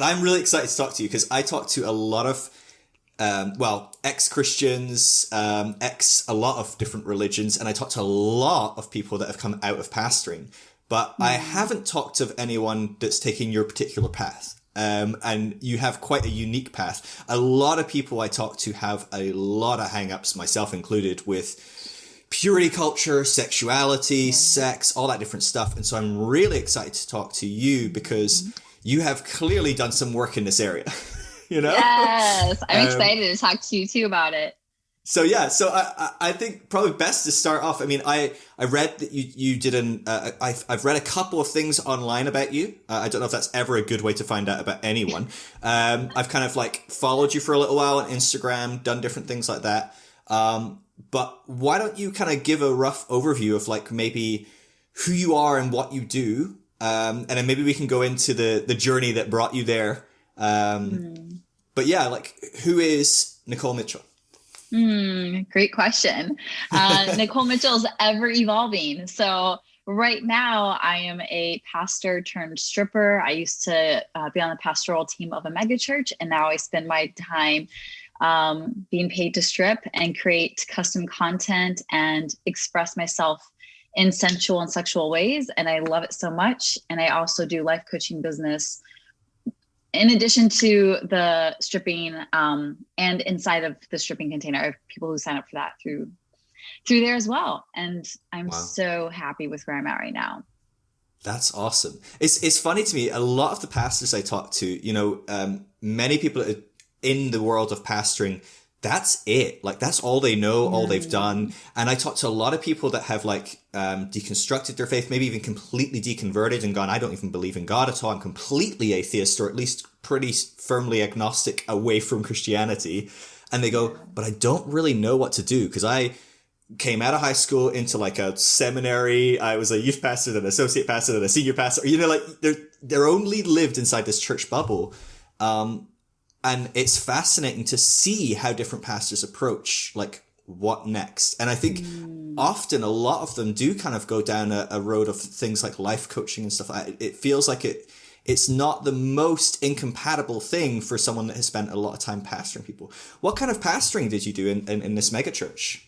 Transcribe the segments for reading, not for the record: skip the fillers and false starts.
I'm really excited to talk to you because I talk to a lot of ex-Christians, a lot of different religions, and I talk to a lot of people that have come out of pastoring. But I haven't talked of anyone that's taking your particular path. And you have quite a unique path. A lot of people I talk to have a lot of hang-ups, myself included, with purity culture, sexuality, sex, all that different stuff. And so I'm really excited to talk to you because you have clearly done some work in this area. You know? Yes, I'm excited to talk to you too about it. So yeah, so I think probably best to start off. I mean, I read that you did I've read a couple of things online about you. I don't know if that's ever a good way to find out about anyone. I've kind of like followed you for a little while on Instagram, done different things like that. But why don't you kind of give a rough overview of like maybe who you are and what you do, and then maybe we can go into the journey that brought you there. But yeah, like who is Nikole Mitchell? Great question. Nikole Mitchell is ever evolving. So right now I am a pastor turned stripper. I used to be on the pastoral team of a megachurch, and now I spend my time being paid to strip and create custom content and express myself in sensual and sexual ways. And I love it so much. And I also do life coaching business in addition to the stripping, and inside of the stripping container, I have people who sign up for that through there as well. And I'm Wow. so happy with where I'm at right now. That's awesome. It's funny to me. A lot of the pastors I talk to, many people in the world of pastoring, that's it. Like that's all they know, all they've done. And I talk to a lot of people that have like deconstructed their faith, maybe even completely deconverted and gone, I don't even believe in God at all. I'm completely atheist, or at least pretty firmly agnostic away from Christianity. And they go, but I don't really know what to do because I came out of high school into like a seminary. I was a youth pastor, then associate pastor, then a senior pastor. Like they're only lived inside this church bubble. And it's fascinating to see how different pastors approach like what next. And I think often a lot of them do kind of go down a road of things like life coaching and stuff. It feels like it's not the most incompatible thing for someone that has spent a lot of time pastoring people. What kind of pastoring did you do in this megachurch?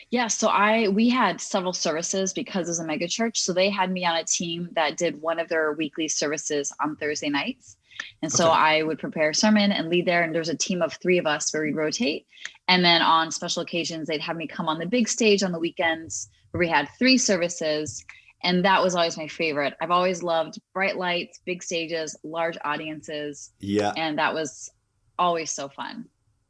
Yeah, so we had several services because it was a mega church. So they had me on a team that did one of their weekly services on Thursday nights. And so Okay. I would prepare a sermon and lead there. And there's a team of 3 of us where we rotate. And then on special occasions, they'd have me come on the big stage on the weekends where we had 3 services. And that was always my favorite. I've always loved bright lights, big stages, large audiences. Yeah. And that was always so fun.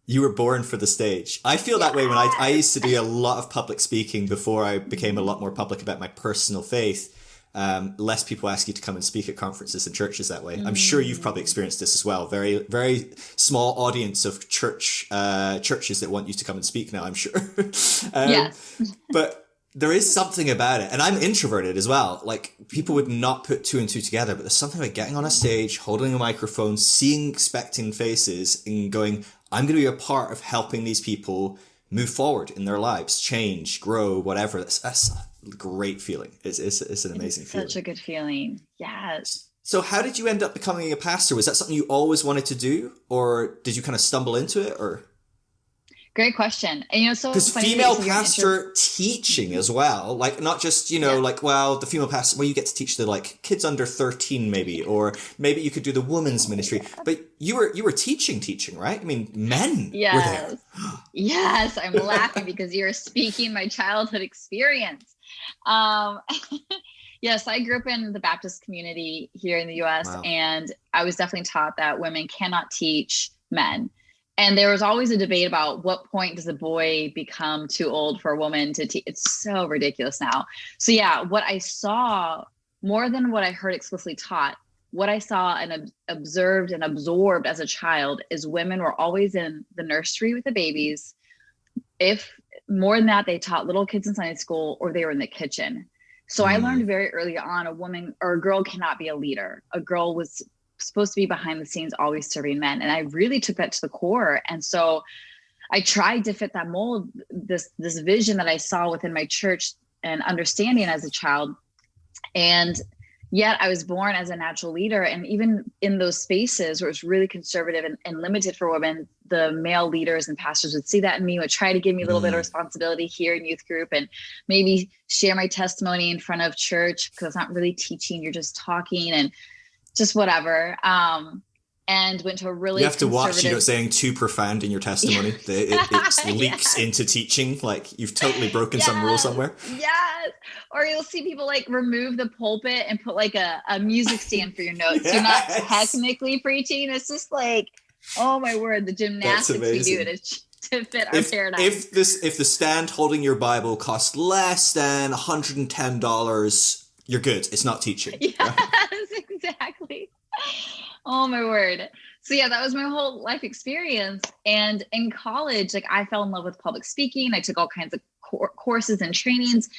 You were born for the stage. I feel that way when I used to do a lot of public speaking before I became a lot more public about my personal faith. Less people ask you to come and speak at conferences and churches that way. I'm sure you've probably experienced this as well. Very, very small audience of churches that want you to come and speak now, I'm sure. Yes. But there is something about it. And I'm introverted as well. Like people would not put 2 and 2 together, but there's something about getting on a stage, holding a microphone, seeing expecting faces and going, I'm going to be a part of helping these people move forward in their lives, change, grow, whatever. That's a great feeling. It's an amazing feeling. Such a good feeling. Yes. So how did you end up becoming a pastor? Was that something you always wanted to do, or did you kind of stumble into it, or? Great question. And so Because funny female that you're pastor teaching as well, like not just, the female pastor, well, you get to teach the like kids under 13 maybe, or maybe you could do the women's ministry, but you were teaching, right? I mean, men were there. Yes, I'm laughing because you're speaking my childhood experience. Um, yes, I grew up in the Baptist community here in the US, Wow. and I was definitely taught that women cannot teach men. And there was always a debate about what point does a boy become too old for a woman to teach. It's so ridiculous now. So yeah, what I saw more than what I heard explicitly taught, what I saw and observed and absorbed as a child is women were always in the nursery with the babies. If more than that, they taught little kids in Sunday school, or they were in the kitchen. So I learned very early on a woman or a girl cannot be a leader. A girl was supposed to be behind the scenes, always serving men. And I really took that to the core. And so I tried to fit that mold, this vision that I saw within my church and understanding as a child. And Yet I was born as a natural leader. And even in those spaces where it's really conservative and limited for women, the male leaders and pastors would see that in me, would try to give me a little bit of responsibility here in youth group and maybe share my testimony in front of church, because it's not really teaching, you're just talking and just whatever. And went to a really You have to watch you not saying too profound in your testimony. It leaks into teaching, like you've totally broken some rule somewhere. Yes. Or you'll see people like remove the pulpit and put like a music stand for your notes. You're not technically preaching. It's just like, oh my word, the gymnastics we do to fit our paradigm. If the stand holding your Bible costs less than $110, you're good. It's not teaching. Yes, right? Exactly. Oh my word. So yeah, that was my whole life experience. And in college, like I fell in love with public speaking. I took all kinds of courses and trainings.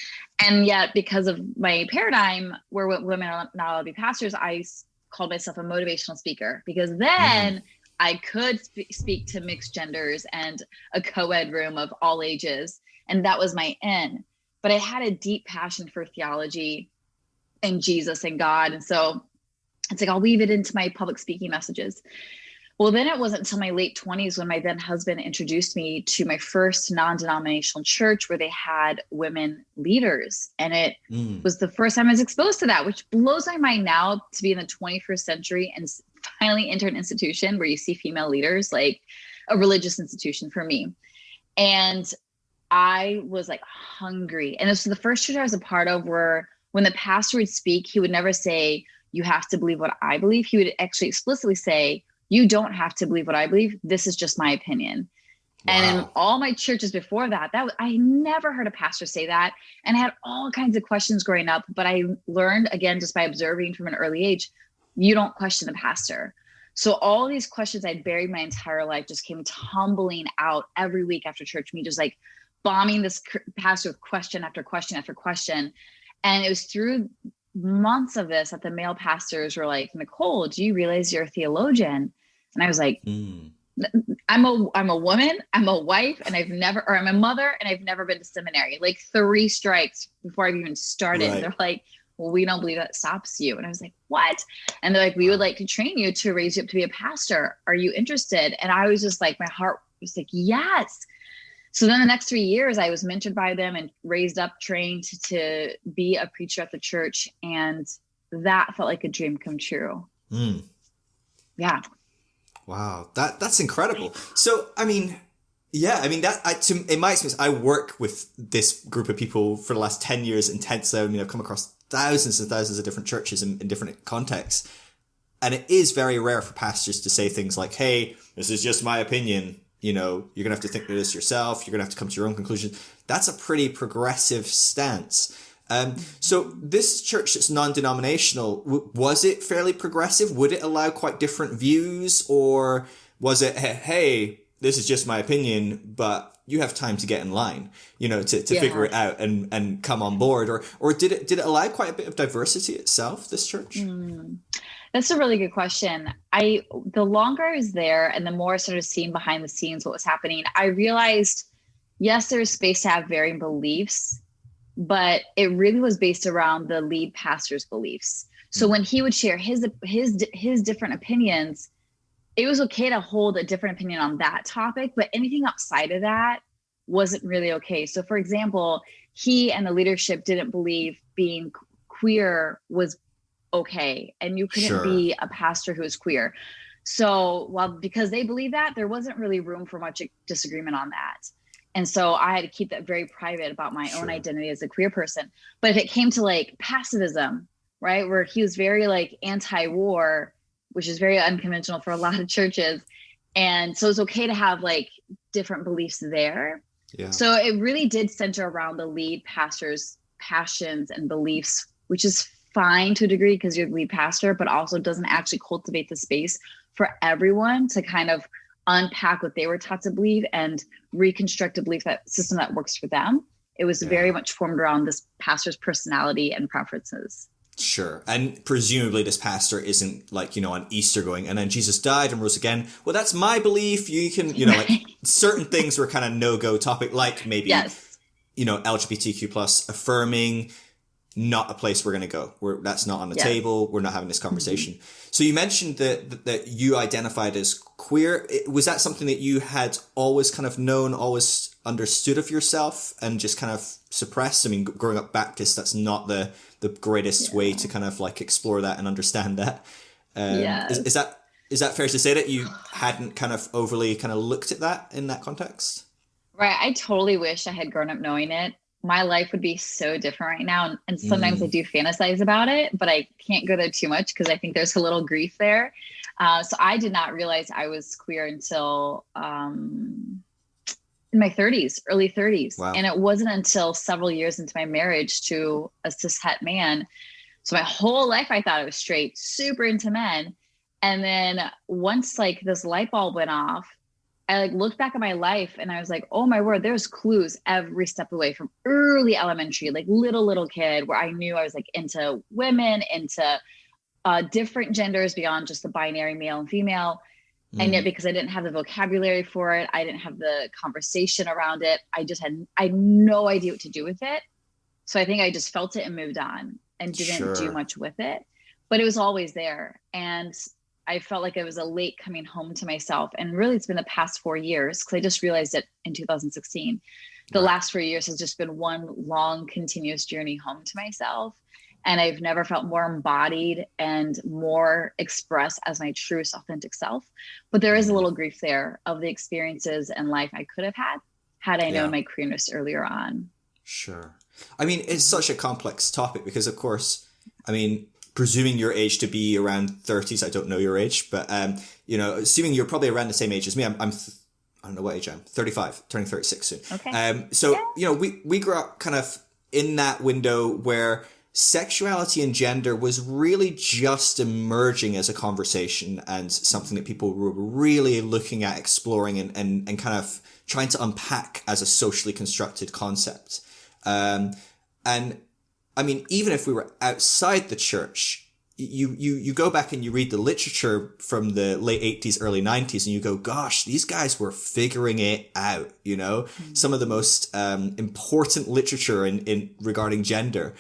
And yet because of my paradigm where women are not allowed to be pastors, I called myself a motivational speaker, because then I could speak to mixed genders and a co-ed room of all ages. And that was my end. But I had a deep passion for theology and Jesus and God. And so it's like, I'll weave it into my public speaking messages. Well, then it wasn't until my late 20s when my then husband introduced me to my first non-denominational church where they had women leaders. And it was the first time I was exposed to that, which blows my mind now to be in the 21st century and finally enter an institution where you see female leaders, like a religious institution for me. And I was like hungry. And this was the first church I was a part of where when the pastor would speak, he would never say, you have to believe what I believe. He would actually explicitly say, you don't have to believe what I believe. This is just my opinion. Wow. And in all my churches before that, I never heard a pastor say that. And I had all kinds of questions growing up, but I learned, again, just by observing from an early age, you don't question the pastor. So all these questions I'd buried my entire life just came tumbling out every week after church, me just like bombing this pastor with question after question after question. And it was through months of this that the male pastors were like, Nikole, do you realize you're a theologian? And I was like, I'm a woman, I'm a wife, and I'm a mother, and I've never been to seminary. Like 3 strikes before I've even started. Right. They're like, well, we don't believe that stops you. And I was like, what? And they're like, we would like to train you to raise you up to be a pastor. Are you interested? And I was just like, my heart was like, yes. So then the next 3 years, I was mentored by them and raised up, trained to be a preacher at the church. And that felt like a dream come true. Yeah. Wow. That's incredible. So, in my experience, I work with this group of people for the last 10 years intensely. I've come across thousands and thousands of different churches in different contexts. And it is very rare for pastors to say things like, hey, this is just my opinion. You're going to have to think of this yourself. You're going to have to come to your own conclusion. That's a pretty progressive stance. So this church that's non-denominational, was it fairly progressive? Would it allow quite different views? Or was it, hey, this is just my opinion, but you have time to get in line, to figure it out and come on board? Or did it allow quite a bit of diversity itself, this church? That's a really good question. The longer I was there and the more I started seeing behind the scenes what was happening, I realized, yes, there's space to have varying beliefs, but it really was based around the lead pastor's beliefs. So when he would share his different opinions, it was okay to hold a different opinion on that topic, but anything outside of that wasn't really okay. So for example, he and the leadership didn't believe being queer was okay, and you couldn't be a pastor who is queer. So because they believe that, there wasn't really room for much disagreement on that. And so I had to keep that very private about my own identity as a queer person. But if it came to like pacifism, right, where he was very like anti-war, which is very unconventional for a lot of churches. And so it's okay to have like different beliefs there. Yeah. So it really did center around the lead pastor's passions and beliefs, which is fine to a degree because you're the lead pastor, but also doesn't actually cultivate the space for everyone to kind of unpack what they were taught to believe and reconstruct a belief system that works for them. It was very much formed around this pastor's personality and preferences. Sure. And presumably this pastor isn't like, on Easter going, and then Jesus died and rose again. Well, that's my belief. You can, like certain things were kind of no-go topic, like maybe, LGBTQ plus affirming not a place we're going to go. That's not on the table. We're not having this conversation. So you mentioned that you identified as queer. Was that something that you had always kind of known, always understood of yourself, and just kind of suppressed? I mean, growing up Baptist, that's not the greatest way to kind of like explore that and understand that. Is that fair to say that you hadn't kind of overly kind of looked at that in that context? Right. I totally wish I had grown up knowing it. My life would be so different right now. And sometimes I do fantasize about it, but I can't go there too much because I think there's a little grief there. So I did not realize I was queer until in my 30s, early 30s. Wow. And it wasn't until several years into my marriage to a cishet man. So my whole life, I thought I was straight, super into men. And then once like this light bulb went off, I like looked back at my life and I was like, oh my word, there's clues every step of the way from early elementary, like little kid, where I knew I was like into women, into different genders beyond just the binary male and female. And yet because I didn't have the vocabulary for it, I didn't have the conversation around it. I had no idea what to do with it. So I think I just felt it and moved on and didn't do much with it, but it was always there. And I felt like it was a late coming home to myself. And really it's been the past 4 years, because I just realized it in 2016. The last 4 years has just been one long continuous journey home to myself. And I've never felt more embodied and more expressed as my truest, authentic self. But there is a little grief there of the experiences and life I could have had I known my queerness earlier on. Sure. I mean, it's such a complex topic because, of course, I mean, presuming your age to be around 30s, I don't know your age, but, assuming you're probably around the same age as me, I don't know what age I'm, 35, turning 36 soon. Okay. We grew up kind of in that window where sexuality and gender was really just emerging as a conversation and something that people were really looking at, exploring and kind of trying to unpack as a socially constructed concept. And I mean, even if we were outside the church, you go back and you read the literature from the late 80s, early 90s, and you go, gosh, these guys were figuring it out, some of the most important literature in regarding gender.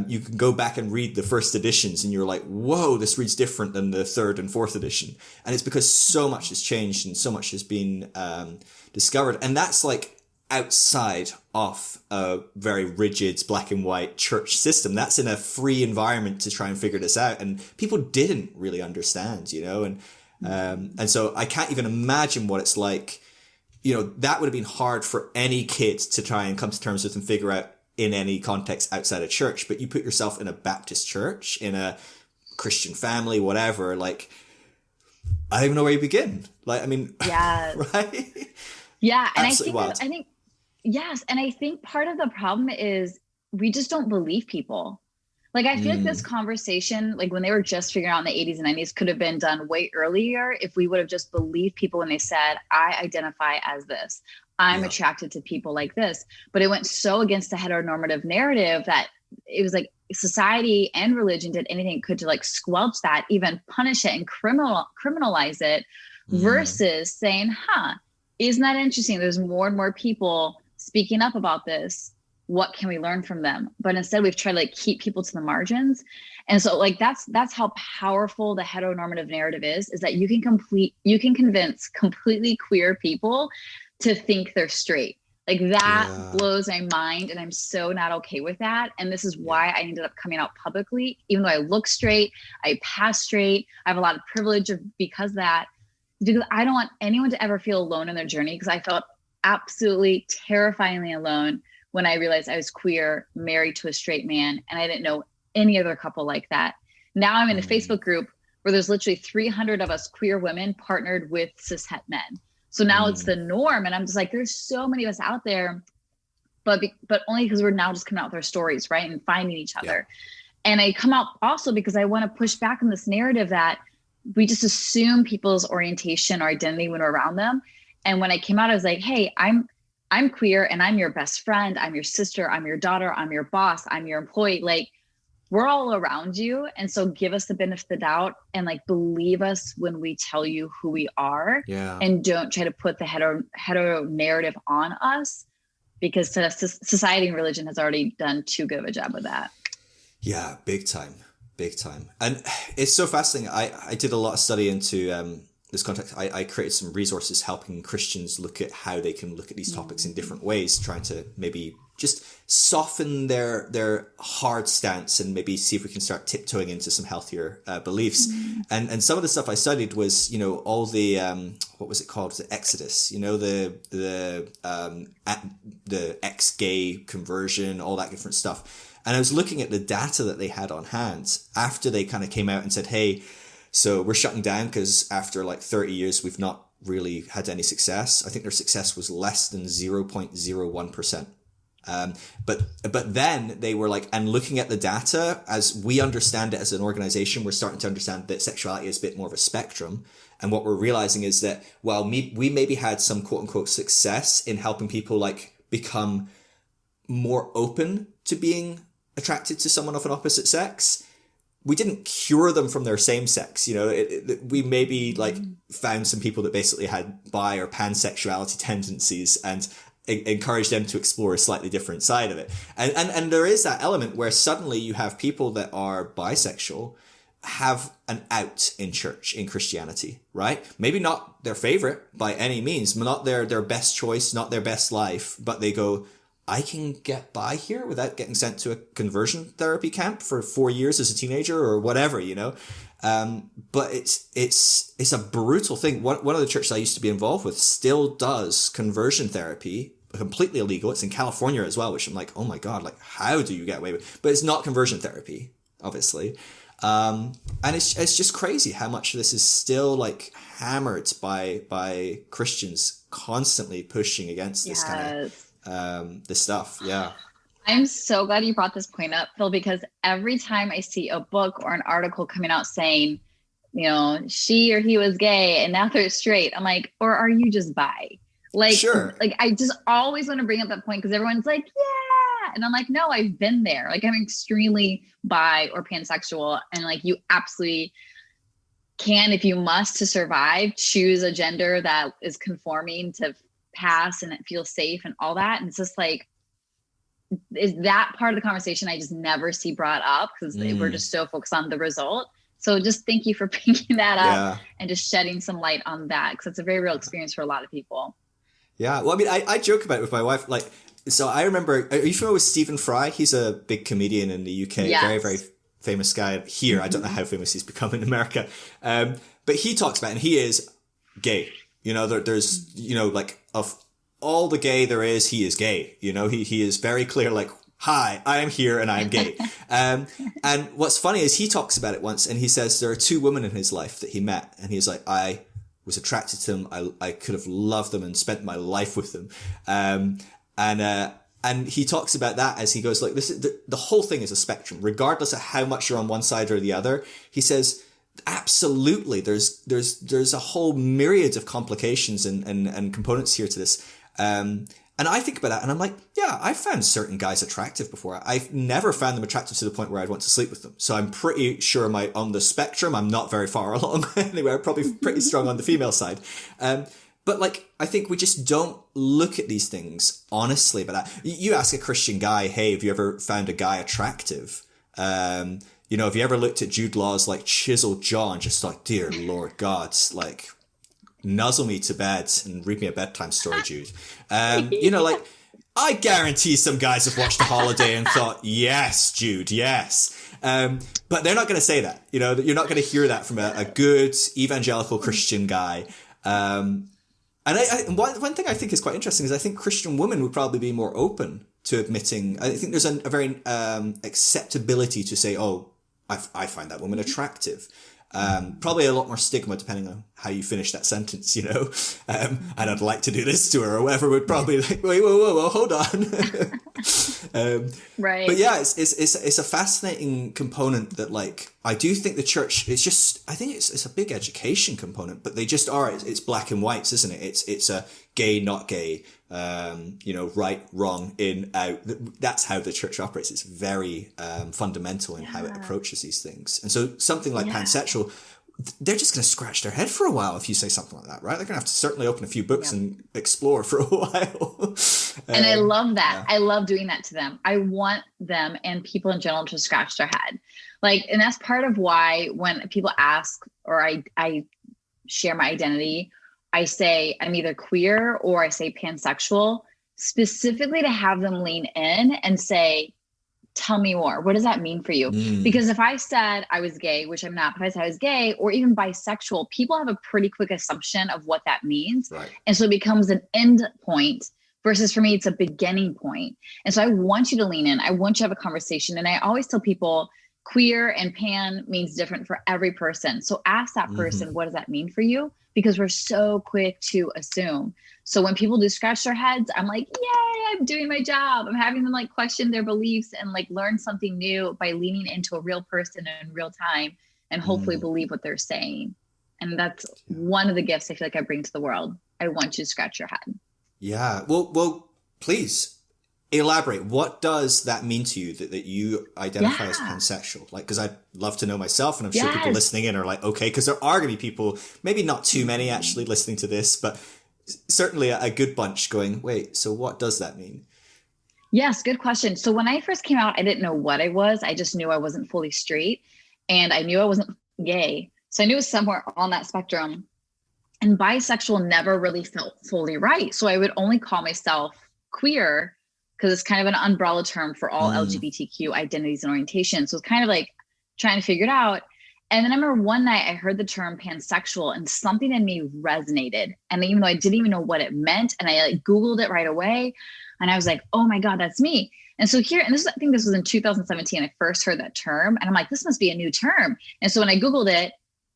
You can go back and read the first editions and you're like, whoa, this reads different than the third and fourth edition. And it's because so much has changed and so much has been discovered. And that's like outside of a very rigid black and white church system. That's in a free environment to try and figure this out. And people didn't really understand, and so I can't even imagine what it's like. That would have been hard for any kid to try and come to terms with and figure out in any context outside of church. But you put yourself in a Baptist church, in a Christian family, whatever, like, I don't even know where you begin. Like, I mean, right? Yeah. And I think yes. And I think part of the problem is we just don't believe people. Like, I feel like this conversation, like when they were just figuring out in the 80s and 90s, could have been done way earlier if we would have just believed people when they said, I identify as this. I'm attracted to people like this. But it went so against the heteronormative narrative that it was like society and religion did anything it could to like squelch that, even punish it and criminalize it, versus saying, isn't that interesting? There's more and more people speaking up about this. What can we learn from them? But instead we've tried to like keep people to the margins. And so like, that's how powerful the heteronormative narrative is that you can convince completely queer people to think they're straight. Like that blows my mind. And I'm so not okay with that. And this is why I ended up coming out publicly, even though I look straight, I pass straight. I have a lot of privilege because of that, because I don't want anyone to ever feel alone in their journey. Because I felt absolutely terrifyingly alone when I realized I was queer, married to a straight man, and I didn't know any other couple like that. Now I'm in a Facebook group where there's literally 300 of us queer women partnered with cishet men. So now it's the norm. And I'm just like, there's so many of us out there, but only because we're now just coming out with our stories, right? And finding each other. And I come out also because I want to push back on this narrative that we just assume people's orientation or identity when we're around them. And when I came out, I was like, hey, I'm queer and I'm your best friend. I'm your sister. I'm your daughter. I'm your boss. I'm your employee. Like, we're all around you. And so give us the benefit of the doubt and like believe us when we tell you who we are. And don't try to put the hetero narrative on us, because society and religion has already done too good of a job of that. Yeah, big time. Big time. And it's so fascinating. I did a lot of study into this context. I created some resources helping Christians look at how they can look at these topics in different ways, trying to maybe just soften their hard stance and maybe see if we can start tiptoeing into some healthier beliefs. And some of the stuff I studied was, all the what was it called? The Exodus, the ex-gay conversion, all that different stuff. And I was looking at the data that they had on hand after they kind of came out and said, hey, so we're shutting down because after like 30 years, we've not really had any success. I think their success was less than 0.01%. But then they were like, and looking at the data, as we understand it as an organization, we're starting to understand that sexuality is a bit more of a spectrum. And what we're realizing is that, while we maybe had some quote unquote success in helping people like become more open to being attracted to someone of an opposite sex, we didn't cure them from their same sex. We maybe like found some people that basically had bi or pansexuality tendencies and encouraged them to explore a slightly different side of it. And there is that element where suddenly you have people that are bisexual have an out in church, in Christianity, right? Maybe not their favorite by any means, not their best choice, not their best life, but they go, I can get by here without getting sent to a conversion therapy camp for 4 years as a teenager or whatever, But it's a brutal thing. One of the churches I used to be involved with still does conversion therapy, completely illegal. It's in California as well, which I'm like, oh my God, like how do you get away with? But it's not conversion therapy, obviously. And it's just crazy how much this is still like hammered by Christians constantly pushing against this kind of this stuff. Yeah. I'm so glad you brought this point up, Phil, because every time I see a book or an article coming out saying, she or he was gay and now they're straight, I'm like, or are you just bi? Like, sure. Like I just always want to bring up that point because everyone's like, yeah. And I'm like, no, I've been there. Like I'm extremely bi or pansexual. And like, you absolutely can, if you must to survive, choose a gender that is conforming to pass and it feels safe and all that. And it's just like, is that part of the conversation I just never see brought up because we're just so focused on the result. So just thank you for picking that up and just shedding some light on that because it's a very real experience for a lot of people. Yeah. Well, I mean, I joke about it with my wife. Like, so I remember, are you familiar with Stephen Fry? He's a big comedian in the UK, very, very famous guy here. I don't know how famous he's become in America. But he talks about, and he is gay. There's, like of all the gay there is, he is gay. He is very clear, like, hi, I am here and I am gay. And what's funny is he talks about it once and he says there are 2 women in his life that he met. And he's like, I was attracted to them. I could have loved them and spent my life with them. And he talks about that as he goes, like, this is the whole thing is a spectrum, regardless of how much you're on one side or the other. He says, absolutely, there's a whole myriad of complications and components here to this. And I think about that and I'm like, yeah, I've found certain guys attractive before. I've never found them attractive to the point where I'd want to sleep with them. So I'm pretty sure on the spectrum, I'm not very far along anyway. I'm probably pretty strong on the female side. But like, I think we just don't look at these things honestly. But you ask a Christian guy, hey, have you ever found a guy attractive? Have you ever looked at Jude Law's like chiseled jaw and just like, dear Lord God, like nuzzle me to bed and read me a bedtime story, Jude. Like I guarantee some guys have watched The Holiday and thought, yes, Jude, yes. But they're not going to say that. You're not going to hear that from a good evangelical Christian guy. And one thing I think is quite interesting is I think Christian women would probably be more open to admitting. I think there's a very acceptability to say, oh, I find that woman attractive. Probably a lot more stigma depending on how you finish that sentence, and I'd like to do this to her or whatever would probably like, wait, whoa, hold on. Right. But yeah, it's a fascinating component that like, I do think the church, I think it's a big education component, but they just are, it's black and whites, isn't it? It's a gay, not gay, right, wrong, in, out. That's how the church operates. It's very fundamental in how it approaches these things. And so something like pansexual, they're just going to scratch their head for a while if you say something like that, right? They're going to have to certainly open a few books and explore for a while. And I love that. Yeah. I love doing that to them. I want them and people in general to scratch their head. Like, and that's part of why when people ask, or I share my identity, I say I'm either queer or I say pansexual, specifically to have them lean in and say, tell me more. What does that mean for you? Because if I said I was gay, which I'm not, but if I said I was gay or even bisexual, people have a pretty quick assumption of what that means. Right. And so it becomes an end point versus for me, it's a beginning point. And so I want you to lean in. I want you to have a conversation. And I always tell people queer and pan means different for every person. So ask that person, what does that mean for you? Because we're so quick to assume. So when people do scratch their heads, I'm like, yay, I'm doing my job. I'm having them like question their beliefs and like learn something new by leaning into a real person in real time and hopefully believe what they're saying. And that's one of the gifts I feel like I bring to the world. I want you to scratch your head. Yeah. Well, please elaborate. What does that mean to you that you identify as pansexual? Like, because I'd love to know myself, and I'm sure people listening in are like, okay, because there are going to be people, maybe not too many actually listening to this, but certainly a good bunch going, wait, so what does that mean? Yes, good question. So when I first came out, I didn't know what I was. I just knew I wasn't fully straight and I knew I wasn't gay. So I knew it was somewhere on that spectrum. And bisexual never really felt fully right. So I would only call myself queer because it's kind of an umbrella term for all LGBTQ identities and orientations. So it's kind of like trying to figure it out. And then I remember one night I heard the term pansexual and something in me resonated. And even though I didn't even know what it meant, and I like Googled it right away, and I was like, oh my God, that's me. And so here, and this is, I think this was in 2017, I first heard that term. And I'm like, this must be a new term. And so when I Googled it,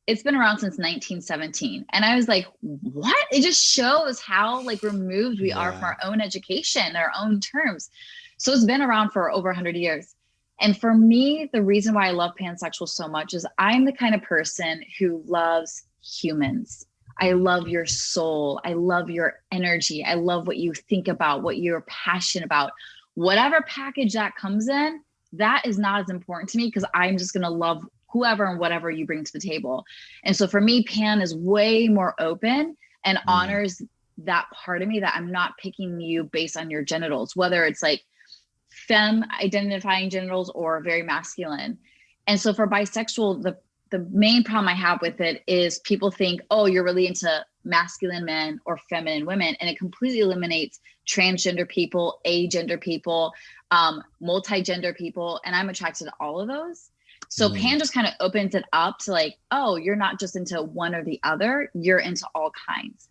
it's been around since 1917. And I was like, what? It just shows how like removed we are from our own education, our own terms. So it's been around for over 100 years. And for me, the reason why I love pansexual so much is I'm the kind of person who loves humans. I love your soul. I love your energy. I love what you think about, what you're passionate about. Whatever package that comes in, that is not as important to me because I'm just going to love whoever and whatever you bring to the table. And so for me, pan is way more open and honors that part of me that I'm not picking you based on your genitals, whether it's like femme identifying genitals or very masculine. And so for bisexual, the main problem I have with it is people think, oh, you're really into masculine men or feminine women. And it completely eliminates transgender people, agender people, multi-gender people. And I'm attracted to all of those. So pan just kind of opens it up to like, oh, you're not just into one or the other, you're into all kinds.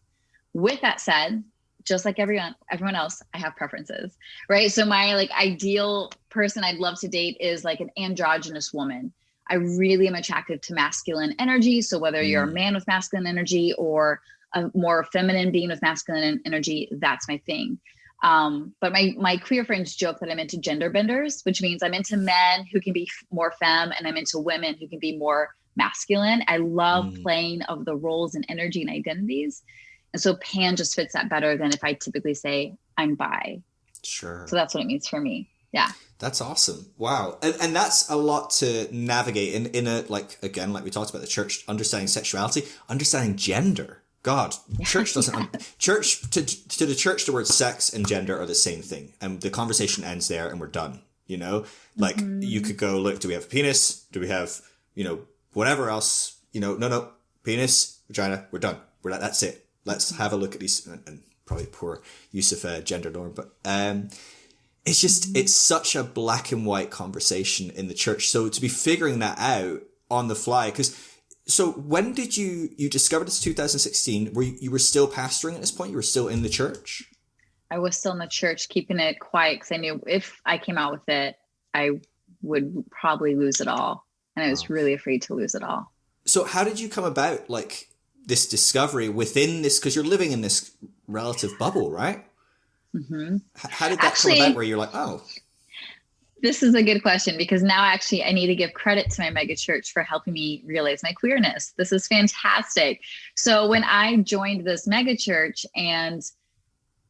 With that said, just like everyone else, I have preferences, right? So my like ideal person I'd love to date is like an androgynous woman. I really am attracted to masculine energy. So whether you're a man with masculine energy or a more feminine being with masculine energy, that's my thing. But my queer friends joke that I'm into gender benders, which means I'm into men who can be more femme and I'm into women who can be more masculine. I love playing of the roles and energy and identities. And so pan just fits that better than if I typically say I'm bi. Sure. So that's what it means for me. Yeah. That's awesome. Wow. And that's a lot to navigate in a, like, again, like we talked about the church, understanding sexuality, understanding gender. God, church doesn't, church to the church, the words sex and gender are the same thing. And the conversation ends there and we're done. You know, like you could go, look, do we have a penis? Do we have, you know, whatever else, you know, no, penis, vagina, we're done. That's it. Let's have a look at these, and probably poor use of gender norm, but it's just, it's such a black and white conversation in the church. So to be figuring that out on the fly, so when did you discovered this 2016, were you were still pastoring at this point? You were still in the church? I was still in the church, keeping it quiet because I knew if I came out with it, I would probably lose it all. And I was really afraid to lose it all. So how did you come about like this discovery within this, because you're living in this relative bubble, right? How did that come about where you're like, oh. This is a good question because now actually I need to give credit to my mega church for helping me realize my queerness. This is fantastic. So when I joined this mega church, and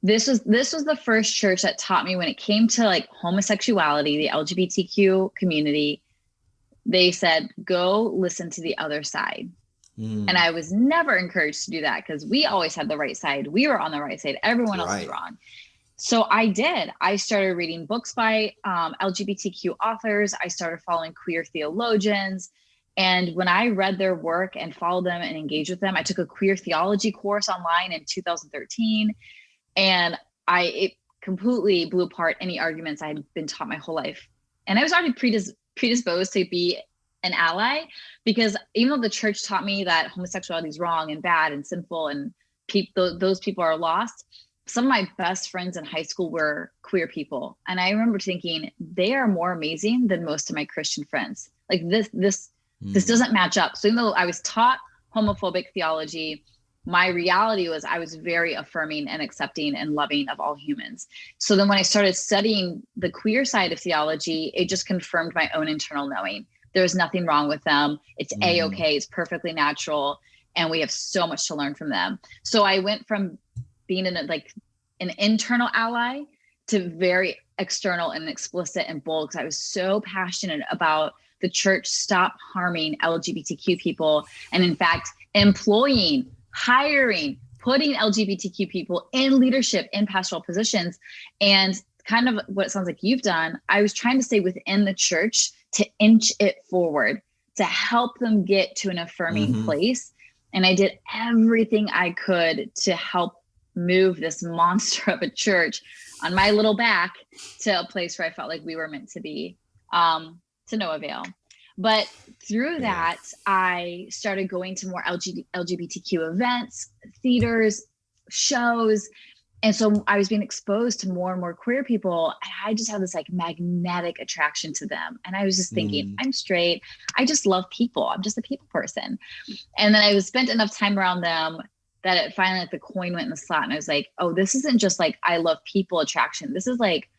this was the first church that taught me when it came to like homosexuality, the LGBTQ community, they said, go listen to the other side. And I was never encouraged to do that because we always had the right side. We were on the right side. Everyone else was wrong. So I did. I started reading books by LGBTQ authors. I started following queer theologians. And when I read their work and followed them and engaged with them, I took a queer theology course online in 2013. And it completely blew apart any arguments I had been taught my whole life. And I was already predisposed to be an ally, because even though the church taught me that homosexuality is wrong and bad and sinful and those people are lost, some of my best friends in high school were queer people. And I remember thinking, they are more amazing than most of my Christian friends. Like this doesn't match up. So even though I was taught homophobic theology, my reality was I was very affirming and accepting and loving of all humans. So then when I started studying the queer side of theology, it just confirmed my own internal knowing. There's nothing wrong with them. It's A-okay. It's perfectly natural. And we have so much to learn from them. So I went from being an internal ally to very external and explicit and bold, because I was so passionate about the church stop harming LGBTQ people. And in fact, employing, hiring, putting LGBTQ people in leadership, in pastoral positions. And kind of what it sounds like you've done, I was trying to stay within the church to inch it forward, to help them get to an affirming place. And I did everything I could to help move this monster of a church on my little back to a place where I felt like we were meant to be, to no avail. But through that, I started going to more LGBTQ events, theaters, shows. And so I was being exposed to more and more queer people. And I just had this like magnetic attraction to them. And I was just thinking, I'm straight. I just love people. I'm just a people person. And then I was spent enough time around them that it finally, like, the coin went in the slot. And I was like, oh, this isn't just like, I love people attraction. This is like,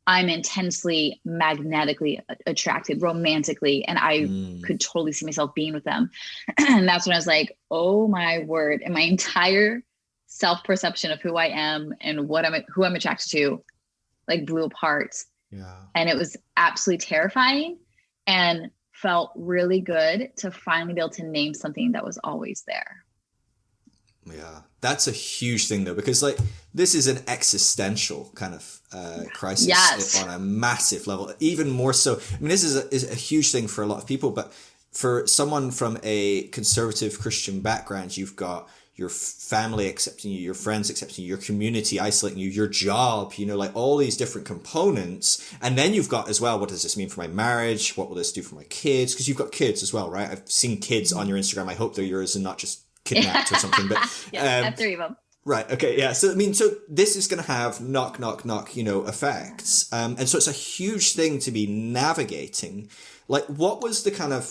I'm intensely magnetically attracted romantically. And I could totally see myself being with them. And that's when I was like, oh my word. And my entire self-perception of who I am and who I'm attracted to, like, blew apart. Yeah. And it was absolutely terrifying and felt really good to finally be able to name something that was always there. Yeah, that's a huge thing though, because like this is an existential kind of crisis on a massive level, even more so. I mean, this is a huge thing for a lot of people, but for someone from a conservative Christian background, you've got your family accepting you, your friends accepting you, your community isolating you, your job, you know, like all these different components. And then you've got as well, what does this mean for my marriage? What will this do for my kids? Because you've got kids as well, right? I've seen kids on your Instagram. I hope they're yours and not just kidnapped or something. But I have 3 of them. Right. Okay. Yeah. So, I mean, so this is going to have knock, you know, effects. And so it's a huge thing to be navigating. Like, what was the kind of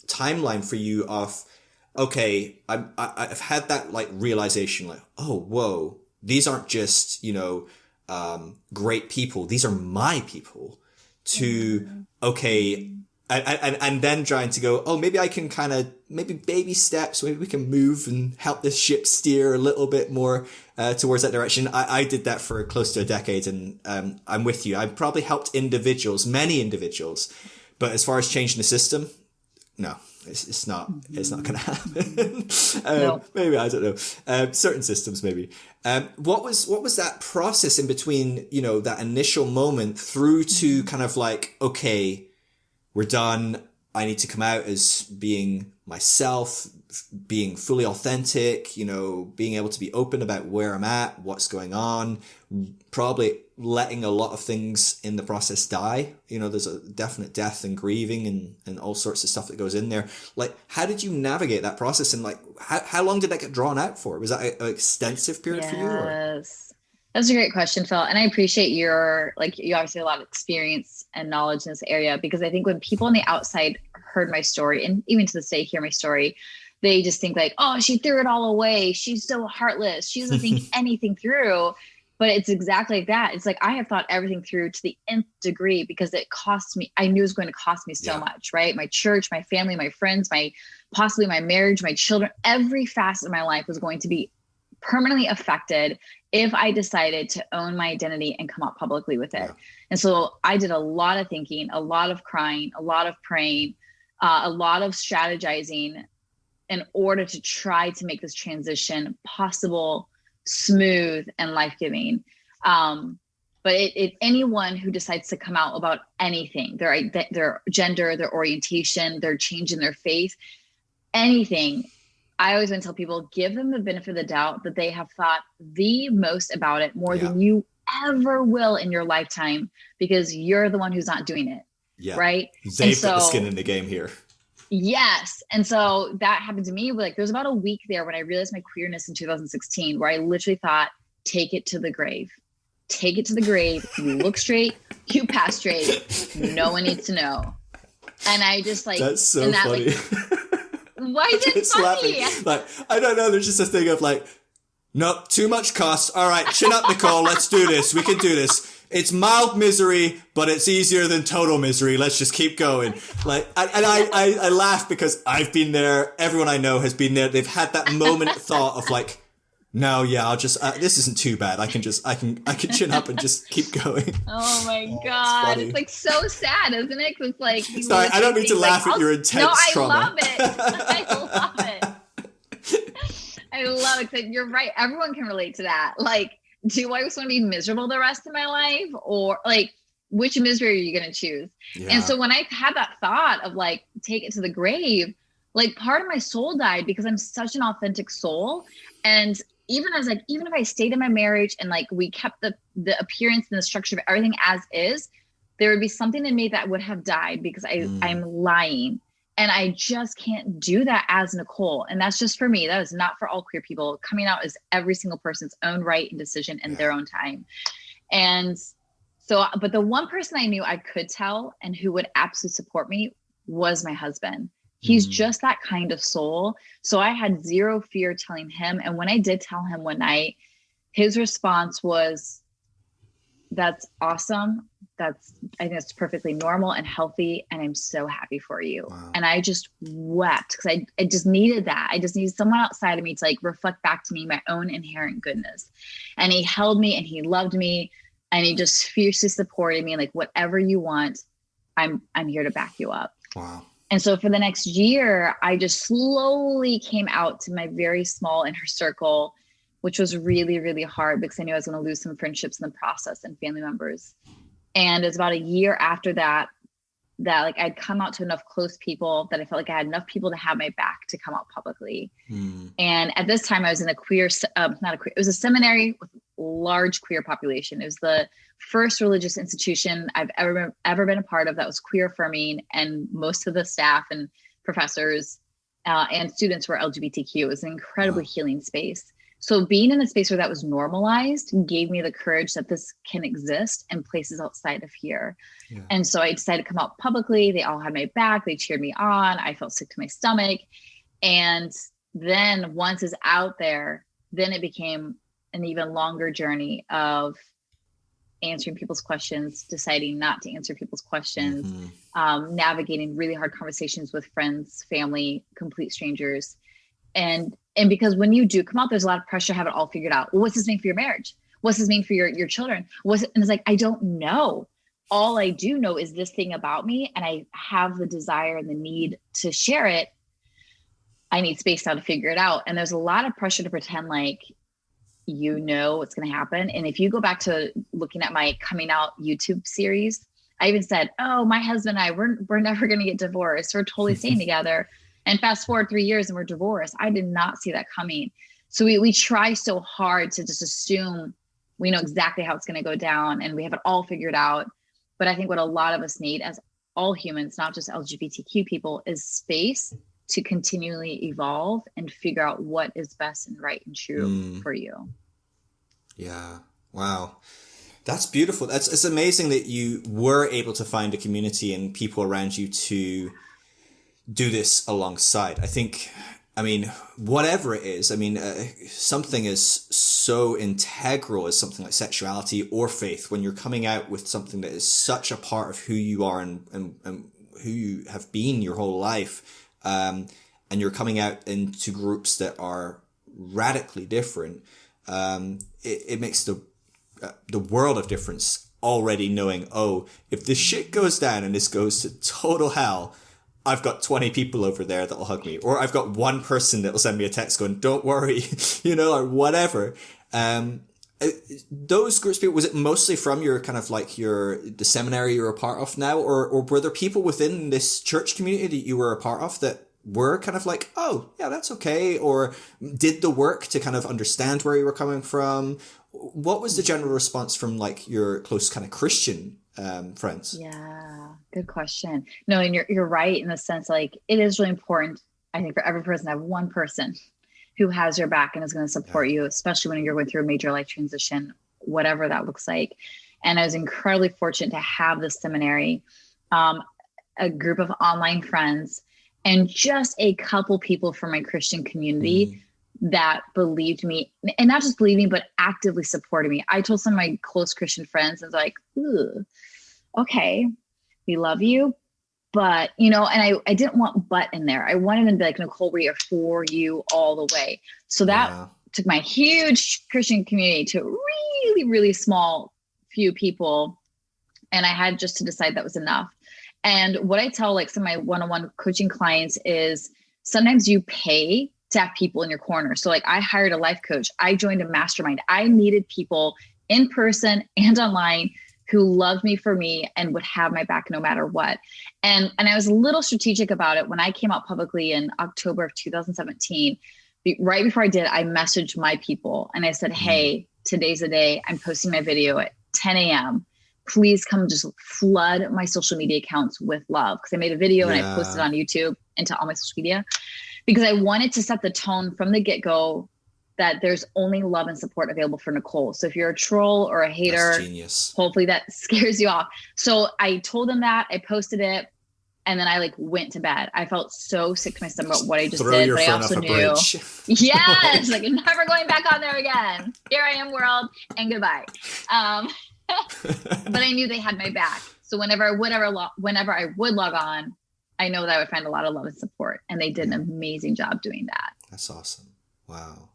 timeline for you of, okay, I've had that like realization, like, oh, whoa, these aren't just, you know, great people. These are my people. To, okay, and then trying to go, oh, maybe I can kind of, maybe baby steps, maybe we can move and help this ship steer a little bit more towards that direction. I did that for close to a decade, and I'm with you. I probably helped many individuals, but as far as changing the system, no, it's not going to happen. No. Maybe, I don't know. Certain systems, maybe. What was that process in between, you know, that initial moment through to kind of like, okay, we're done. I need to come out as being myself, being fully authentic, you know, being able to be open about where I'm at, what's going on, probably letting a lot of things in the process die. You know, there's a definite death and grieving and all sorts of stuff that goes in there. Like, how did you navigate that process? And like, how long did that get drawn out for? Was that an extensive period for you? Yes. That's a great question, Phil. And I appreciate you obviously have a lot of experience and knowledge in this area, because I think when people on the outside heard my story, and even to this day hear my story, they just think like, oh, she threw it all away. She's so heartless. She doesn't think anything through. But it's exactly like that. It's like, I have thought everything through to the nth degree, because it cost me, I knew it was going to cost me so much, right? My church, my family, my friends, possibly my marriage, my children, every facet of my life was going to be permanently affected if I decided to own my identity and come out publicly with it. Yeah. And so I did a lot of thinking, a lot of crying, a lot of praying, a lot of strategizing in order to try to make this transition possible, smooth, and life-giving. But anyone who decides to come out about anything, their gender, their orientation, their change in their faith, anything, I always want to tell people, give them the benefit of the doubt that they have thought the most about it, more than you ever will in your lifetime, because you're the one who's not doing it. Yeah. Right. They've got the skin in the game here. Yes. And so that happened to me. Like, there's about a week there when I realized my queerness in 2016, where I literally thought, take it to the grave. Take it to the grave. You look straight, you pass straight. No one needs to know. And I just like, that's so funny. Why is it funny? Laughing. Like, I don't know. There's just a thing of like, nope, too much cost. All right, chin up, Nikole. Let's do this. We can do this. It's mild misery, but it's easier than total misery. Let's just keep going. Like, I laugh because I've been there. Everyone I know has been there. They've had that moment thought of like, no, yeah, I'll just, this isn't too bad. I can chin up and just keep going. Oh my God. It's like so sad, isn't it? Cause it's like, sorry, I don't mean to laugh at your intense trauma. No, I love it. I love it. I love it. Cause you're right. Everyone can relate to that. Like, do I just want to be miserable the rest of my life, or like, which misery are you going to choose? Yeah. And so when I had that thought of like, take it to the grave, like part of my soul died, because I'm such an authentic soul. And even if I stayed in my marriage and like we kept the appearance and the structure of everything as is, there would be something in me that would have died, because I'm lying. And I just can't do that as Nikole. And that's just for me. That is not for all queer people. Coming out is every single person's own right and decision in their own time. And so, but the one person I knew I could tell and who would absolutely support me was my husband. He's just that kind of soul. So I had zero fear telling him. And when I did tell him one night, his response was, that's awesome. I think that's perfectly normal and healthy. And I'm so happy for you. Wow. And I just wept, because I just needed that. I just needed someone outside of me to like reflect back to me my own inherent goodness. And he held me and he loved me, and he just fiercely supported me. Like, whatever you want, I'm here to back you up. Wow. And so for the next year, I just slowly came out to my very small inner circle, which was really, really hard, because I knew I was going to lose some friendships in the process and family members. And it was about a year after that like I'd come out to enough close people that I felt like I had enough people to have my back to come out publicly. And at this time I was in it was a seminary with large queer population. It was the first religious institution I've ever been a part of that was queer affirming. And most of the staff and professors and students were LGBTQ. It was an incredibly healing space. So being in a space where that was normalized gave me the courage that this can exist in places outside of here. Yeah. And so I decided to come out publicly. They all had my back. They cheered me on. I felt sick to my stomach. And then once it's out there, then it became an even longer journey of answering people's questions, deciding not to answer people's questions, navigating really hard conversations with friends, family, complete strangers. And because when you do come out, there's a lot of pressure to have it all figured out. Well, what's this mean for your marriage? What's this mean for your children? And it's like, I don't know. All I do know is this thing about me, and I have the desire and the need to share it. I need space now to figure it out. And there's a lot of pressure to pretend like you know what's going to happen. And if you go back to looking at my coming out YouTube series, I even said, oh, my husband and I, we're never going to get divorced. We're totally staying together. And fast forward 3 years and we're divorced. I did not see that coming. So we try so hard to just assume we know exactly how it's going to go down and we have it all figured out. But I think what a lot of us need as all humans, not just LGBTQ people, is space to continually evolve and figure out what is best and right and true for you. Yeah. Wow. That's beautiful. It's amazing that you were able to find a community and people around you to do this alongside. I mean, whatever it is, something as so integral as something like sexuality or faith, when you're coming out with something that is such a part of who you are and who you have been your whole life, and you're coming out into groups that are radically different, it makes the world of difference already knowing, oh, if this shit goes down and this goes to total hell, I've got 20 people over there that'll hug me, or I've got one person that'll send me a text going, don't worry, or whatever. And those groups of people, was it mostly from your kind of like the seminary you're a part of now, or were there people within this church community that you were a part of that were kind of like, oh yeah, that's okay, or did the work to kind of understand where you were coming from? What was the general response from like your close kind of Christian friends? Yeah, good question. No, and you're right in the sense, like, it is really important, I think, for every person to have one person who has your back and is going to support you, especially when you're going through a major life transition, whatever that looks like. And I was incredibly fortunate to have the seminary, a group of online friends, and just a couple people from my Christian community that believed me, and not just believed me, but actively supported me. I told some of my close Christian friends, I was like, ooh, okay, we love you. But, and I didn't want but in there. I wanted them to be like, Nikole, we are for you all the way. So that took my huge Christian community to a really, really small few people. And I had just to decide that was enough. And what I tell like some of my one-on-one coaching clients is sometimes you pay to have people in your corner. So like I hired a life coach. I joined a mastermind. I needed people in person and online who loved me for me and would have my back no matter what. And I was a little strategic about it. When I came out publicly in October of 2017, right before I did, I messaged my people and I said, hey, today's the day. I'm posting my video at 10 a.m. Please come just flood my social media accounts with love. Because I made a video and I posted on YouTube and to all my social media, because I wanted to set the tone from the get-go that there's only love and support available for Nikole. So if you're a troll or a hater, hopefully that scares you off. So I told them that, I posted it, and then I like went to bed. I felt so sick to my stomach about what I just did, but I also knew, yes, like never going back on there again. Here I am, world, and goodbye. But I knew they had my back. So whenever I would log on, I know that I would find a lot of love and support, and they did an amazing job doing that. That's awesome. Wow.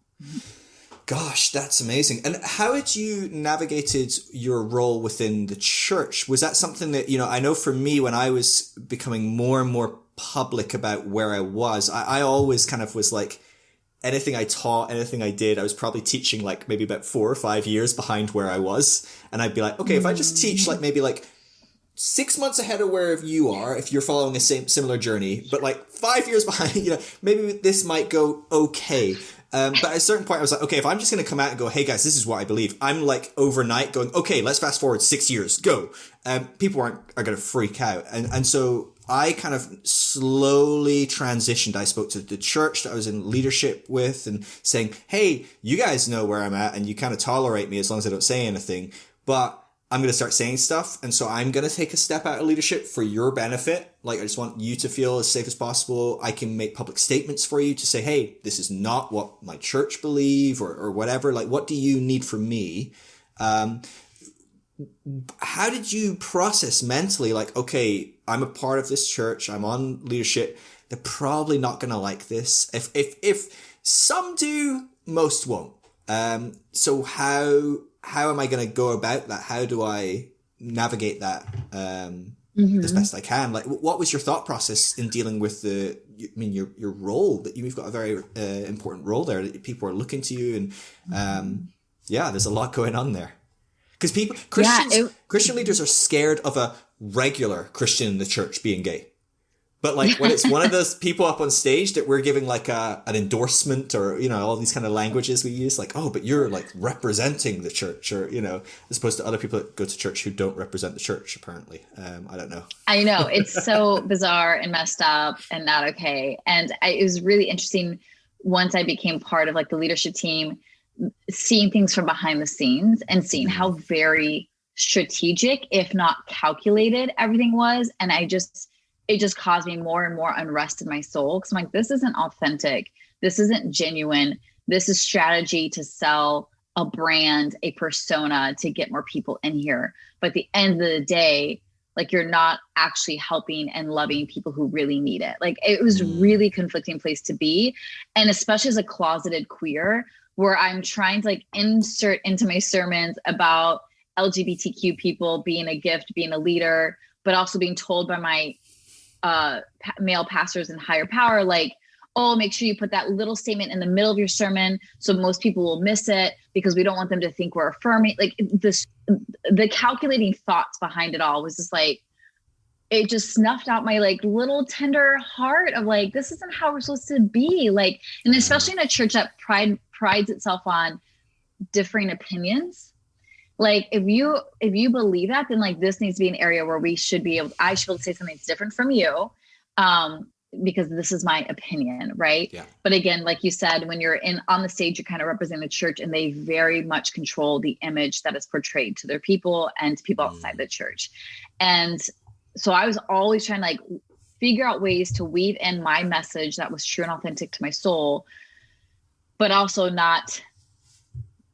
Gosh, that's amazing. And how had you navigated your role within the church? Was that something that, I know for me, when I was becoming more and more public about where I was, I always kind of was like, anything I taught, anything I did, I was probably teaching like maybe about 4 or 5 years behind where I was. And I'd be like, okay, if I just teach like maybe like 6 months ahead of where you are, if you're following a similar journey, but like 5 years behind, maybe this might go okay. But at a certain point I was like, okay, if I'm just going to come out and go, hey guys, this is what I believe. I'm like overnight going, okay, let's fast forward 6 years, go. People are going to freak out. And so I kind of slowly transitioned. I spoke to the church that I was in leadership with and saying, hey, you guys know where I'm at and you kind of tolerate me as long as I don't say anything, but I'm going to start saying stuff. And so I'm going to take a step out of leadership for your benefit. Like, I just want you to feel as safe as possible. I can make public statements for you to say, hey, this is not what my church believe or whatever. Like, what do you need from me? How did you process mentally? Like, okay, I'm a part of this church. I'm on leadership. They're probably not going to like this. If some do, most won't. So how am I going to go about that? How do I navigate that as best I can? Like, what was your thought process in dealing with your role? That you've got a very important role there. That people are looking to you, and there's a lot going on there. Because Christian leaders are scared of a regular Christian in the church being gay. But like when it's one of those people up on stage that we're giving like an endorsement or, all these kind of languages we use, like, oh, but you're like representing the church or, as opposed to other people that go to church who don't represent the church, apparently. I don't know. I know. It's so bizarre and messed up and not okay. And it was really interesting once I became part of like the leadership team, seeing things from behind the scenes and seeing how very strategic, if not calculated, everything was. And it just caused me more and more unrest in my soul. Cause I'm like, this isn't authentic. This isn't genuine. This is strategy to sell a brand, a persona to get more people in here. But at the end of the day, like you're not actually helping and loving people who really need it. Like it was really conflicting place to be. And especially as a closeted queer, where I'm trying to like insert into my sermons about LGBTQ people being a gift, being a leader, but also being told by my male pastors in higher power, like, oh, make sure you put that little statement in the middle of your sermon so most people will miss it because we don't want them to think we're affirming. Like the calculating thoughts behind it all was just like, it just snuffed out my like little tender heart of like, this isn't how we're supposed to be. Like, and especially in a church that prides itself on differing opinions. Like if you believe that, then like this needs to be an area where I should be able to say something that's different from you. Because this is my opinion. Right. Yeah. But again, like you said, when you're on the stage, you kind of represent the church and they very much control the image that is portrayed to their people and to people outside the church. And so I was always trying to like figure out ways to weave in my message that was true and authentic to my soul, but also not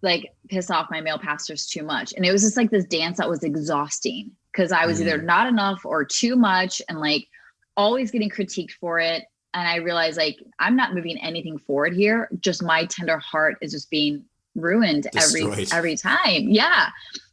like piss off my male pastors too much. And it was just like this dance that was exhausting because I was either not enough or too much and like always getting critiqued for it. And I realized like, I'm not moving anything forward here. Just my tender heart is just being ruined every time. Yeah.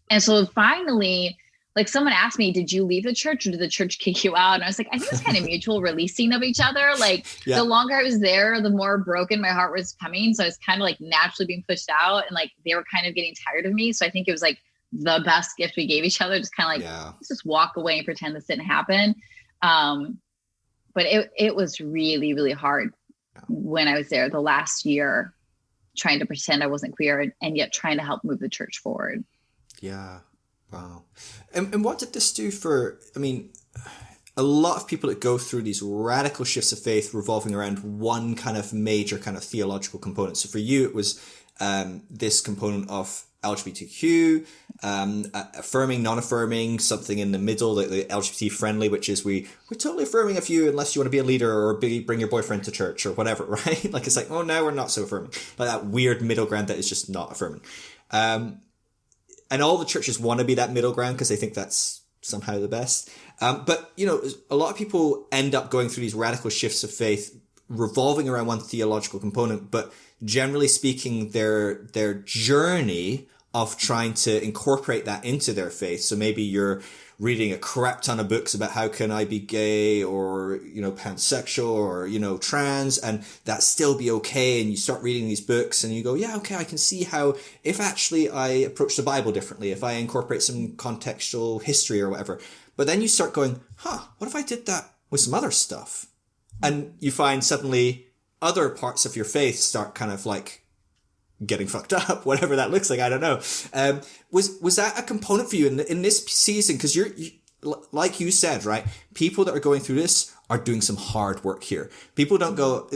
And so finally, like someone asked me, did you leave the church or did the church kick you out? And I was like, I think it's kind of mutual releasing of each other. Like the longer I was there, the more broken my heart was coming. So I was kind of like naturally being pushed out and like, they were kind of getting tired of me. So I think it was like the best gift we gave each other, just kind of like, let's just walk away and pretend this didn't happen. But it was really, really hard when I was there the last year, trying to pretend I wasn't queer and yet trying to help move the church forward. Yeah. Wow. And what did this do for, I mean, a lot of people that go through these radical shifts of faith revolving around one kind of major kind of theological component. So for you, it was this component of LGBTQ, affirming, non-affirming, something in the middle, like the LGBT friendly, which is we're totally affirming of you unless you want to be a leader or bring your boyfriend to church or whatever, right? Like it's like, oh, no, we're not so affirming. Like that weird middle ground that is just not affirming. And all the churches want to be that middle ground because they think that's somehow the best. But, you know, a lot of people end up going through these radical shifts of faith revolving around one theological component, but generally speaking, their journey of trying to incorporate that into their faith. So maybe you're reading a crap ton of books about how can I be gay or, you know, pansexual or, you know, trans, and that still be okay. And you start reading these books and you go, yeah, okay, I can see how if actually I approach the Bible differently, if I incorporate some contextual history or whatever. But then you start going, what if I did that with some other stuff? And you find suddenly other parts of your faith start kind of like getting fucked up, whatever that looks like. I don't know. Was that a component for you in this season? Because you, like you said, right? People that are going through this are doing some hard work here. People don't go,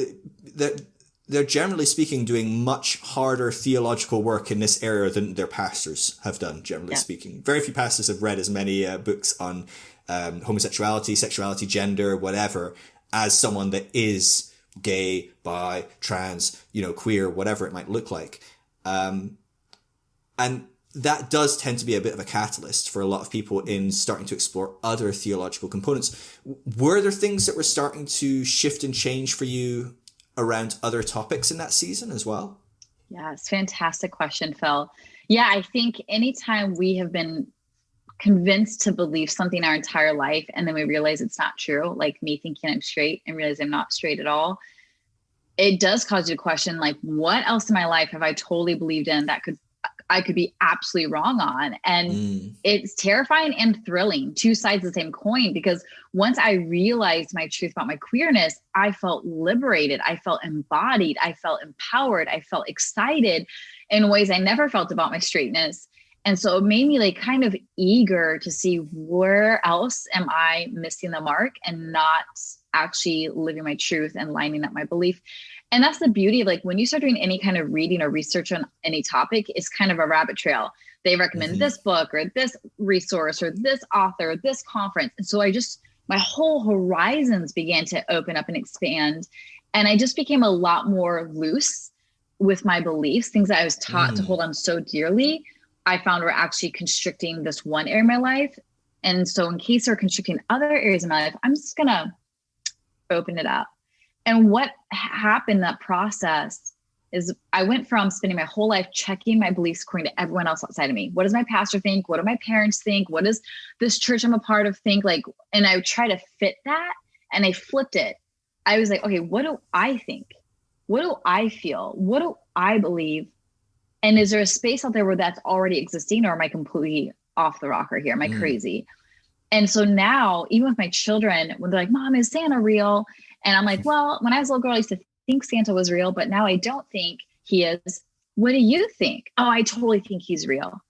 they're generally speaking doing much harder theological work in this area than their pastors have done, generally speaking. Very few pastors have read as many books on homosexuality, sexuality, gender, whatever, as someone that is gay, bi, trans, you know, queer, whatever it might look like. And that does tend to be a bit of a catalyst for a lot of people in starting to explore other theological components. Were there things that were starting to shift and change for you around other topics in that season as well? Yeah, it's a fantastic question, Phil. Yeah, I think anytime we have been convinced to believe something our entire life and then we realize it's not true, like me thinking I'm straight and realize I'm not straight at all, it does cause you to question, like, what else in my life have I totally believed in that I could be absolutely wrong on? And it's terrifying and thrilling, two sides of the same coin, because once I realized my truth about my queerness, I felt liberated. I felt embodied. I felt empowered. I felt excited in ways I never felt about my straightness. And so it made me like kind of eager to see where else am I missing the mark and not actually living my truth and lining up my belief. And that's the beauty of like when you start doing any kind of reading or research on any topic, it's kind of a rabbit trail. They recommend this book or this resource or this author, or this conference. And so my whole horizons began to open up and expand. And I just became a lot more loose with my beliefs, things that I was taught to hold on so dearly. I found were actually constricting this one area of my life. And so in case they're constricting other areas of my life, I'm just going to open it up. And what happened in that process is I went from spending my whole life checking my beliefs according to everyone else outside of me. What does my pastor think? What do my parents think? What does this church I'm a part of think? Like, and I would try to fit that, and I flipped it. I was like, okay, what do I think? What do I feel? What do I believe? And is there a space out there where that's already existing, or am I completely off the rocker here? Am I crazy? And so now, even with my children, when they're like, Mom, is Santa real? And I'm like, well, when I was a little girl, I used to think Santa was real, but now I don't think he is. What do you think? Oh, I totally think he's real.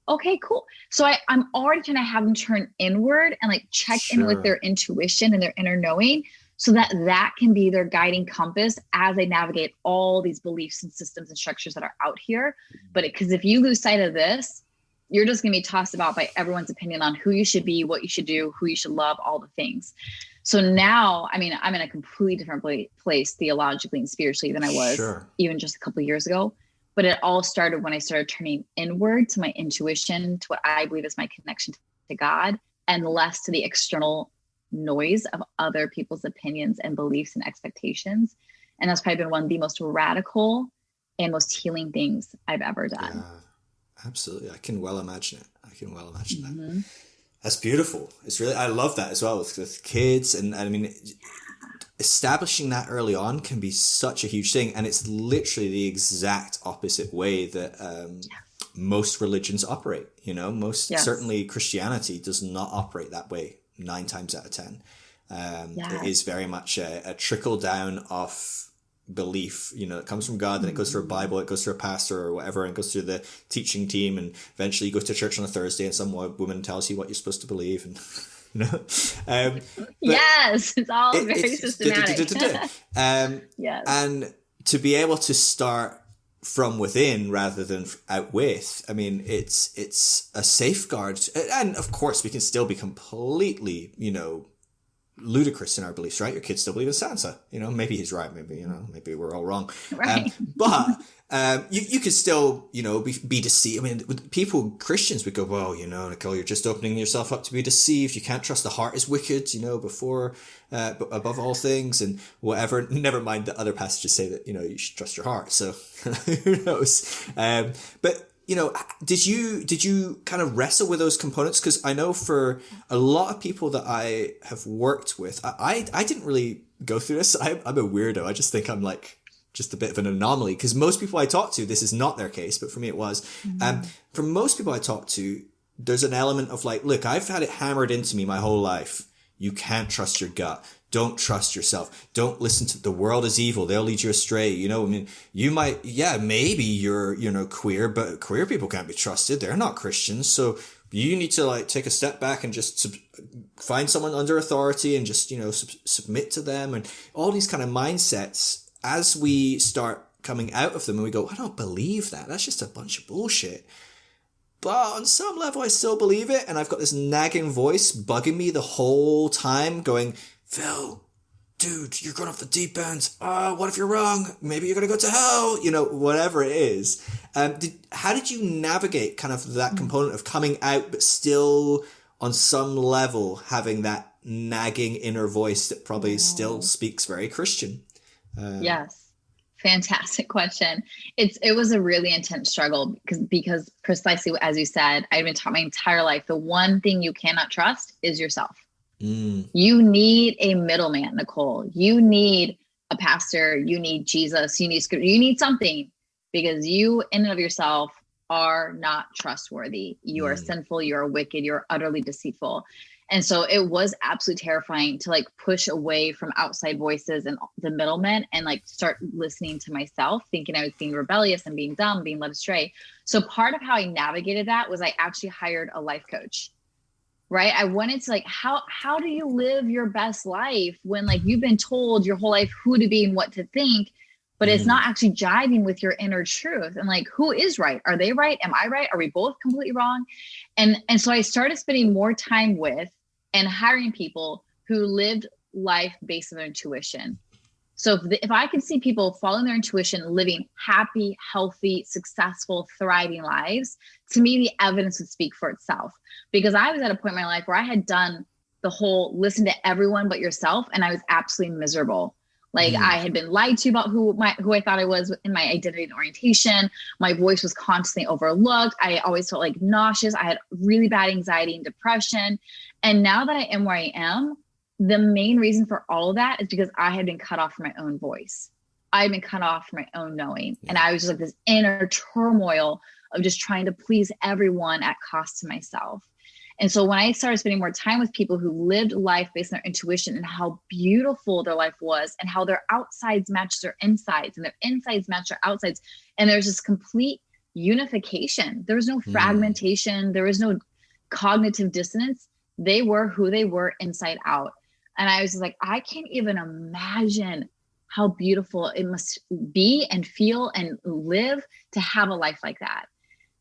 Okay, cool. So I'm already trying to have them turn inward and like check in with their intuition and their inner knowing, so that that can be their guiding compass as they navigate all these beliefs and systems and structures that are out here. But because if you lose sight of this, you're just going to be tossed about by everyone's opinion on who you should be, what you should do, who you should love, all the things. So now, I mean, I'm in a completely different place theologically and spiritually than I was even just a couple of years ago. But it all started when I started turning inward to my intuition, to what I believe is my connection to God, and less to the external noise of other people's opinions and beliefs and expectations. And that's probably been one of the most radical and most healing things I've ever done. Yeah, absolutely. I can well imagine it. That. That's beautiful. It's really, I love that as well with kids. And I mean, establishing that early on can be such a huge thing. And it's literally the exact opposite way that most religions operate. You know, certainly Christianity does not operate that way 9 times out of 10. It is very much a trickle down of belief, you know, it comes from God, then it goes through a Bible, it goes through a pastor or whatever, and it goes through the teaching team, and eventually you go to church on a Thursday and some woman tells you what you're supposed to believe, and you know, yes, it's all very systematic. Yes, and to be able to start from within rather than out with, I mean, it's a safeguard, and of course we can still be completely, you know, ludicrous in our beliefs, right? Your kids still believe in Santa, you know, maybe he's right, maybe, you know, maybe we're all wrong, right? But you could still, you know, be deceived. I mean, Christians would go, well, you know, Nikole, you're just opening yourself up to be deceived. You can't trust, the heart is wicked, you know, above all things, and whatever. Never mind the other passages say that, you know, you should trust your heart. So who knows? But you know, did you kind of wrestle with those components? Because I know for a lot of people that I have worked with, I didn't really go through this. I'm a weirdo. I just think I'm like just a bit of an anomaly, because most people I talk to, this is not their case, but for me it was. For most people I talk to, there's an element of like, look, I've had it hammered into me my whole life. You can't trust your gut. Don't trust yourself. Don't listen to the world is evil. They'll lead you astray. You know, I mean, you might, maybe you're, you know, queer, but queer people can't be trusted. They're not Christians. So you need to like take a step back and just find someone under authority and just, you know, submit to them, and all these kind of mindsets. As we start coming out of them and we go, I don't believe that. That's just a bunch of bullshit. But on some level, I still believe it. And I've got this nagging voice bugging me the whole time going, Phil, dude, you're going off the deep end. What if you're wrong? Maybe you're going to go to hell, you know, whatever it is. How did you navigate kind of that component of coming out, but still on some level having that nagging inner voice that probably still speaks very Christian? Yes. Fantastic question. It was a really intense struggle because precisely as you said, I've been taught my entire life, the one thing you cannot trust is yourself. You need a middleman, Nikole. You need a pastor. You need Jesus. You need scripture. You need something, because you in and of yourself are not trustworthy. You are sinful. You are wicked. You're utterly deceitful. And so it was absolutely terrifying to like push away from outside voices and the middlemen and like start listening to myself, thinking I was being rebellious and being dumb, being led astray. So part of how I navigated that was I actually hired a life coach, right? I wanted to like, how do you live your best life when like you've been told your whole life who to be and what to think, but it's not actually jiving with your inner truth. And like, who is right? Are they right? Am I right? Are we both completely wrong? And so I started spending more time with and hiring people who lived life based on their intuition. So if I can see people following their intuition, living happy, healthy, successful, thriving lives, to me, the evidence would speak for itself. Because I was at a point in my life where I had done the whole listen to everyone but yourself, and I was absolutely miserable. Like I had been lied to about who I thought I was in my identity and orientation. My voice was constantly overlooked. I always felt like nauseous. I had really bad anxiety and depression. And now that I am where I am, the main reason for all of that is because I had been cut off from my own voice. I had been cut off from my own knowing. Yeah. And I was just like this inner turmoil of just trying to please everyone at cost to myself. And so when I started spending more time with people who lived life based on their intuition and how beautiful their life was and how their outsides matched their insides and their insides matched their outsides, and there's this complete unification. There was no fragmentation. There was no cognitive dissonance. They were who they were inside out. And I was just like, I can't even imagine how beautiful it must be and feel and live to have a life like that.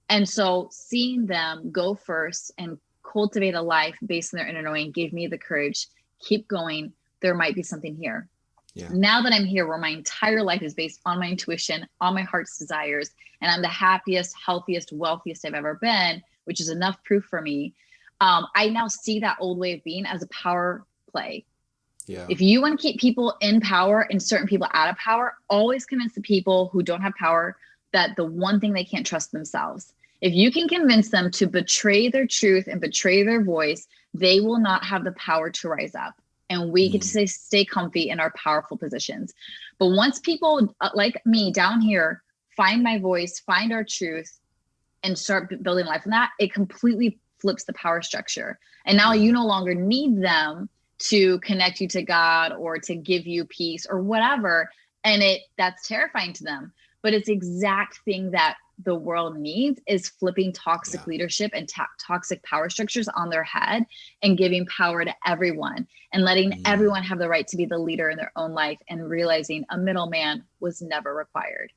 And so seeing them go first and cultivate a life based on their inner knowing gave me the courage, keep going. There might be something here. Yeah. Now that I'm here, where my entire life is based on my intuition, on my heart's desires, and I'm the happiest, healthiest, wealthiest I've ever been, which is enough proof for me. I now see that old way of being as a power play. Yeah. If you want to keep people in power and certain people out of power, always convince the people who don't have power that the one thing they can't trust themselves. If you can convince them to betray their truth and betray their voice, they will not have the power to rise up. And we get to stay comfy in our powerful positions. But once people like me down here find my voice, find our truth, and start building life on that, it completely flips the power structure. And now you no longer need them to connect you to God or to give you peace or whatever. And that's terrifying to them. But it's the exact thing that the world needs, is flipping toxic leadership and toxic power structures on their head and giving power to everyone and letting everyone have the right to be the leader in their own life and realizing a middleman was never required.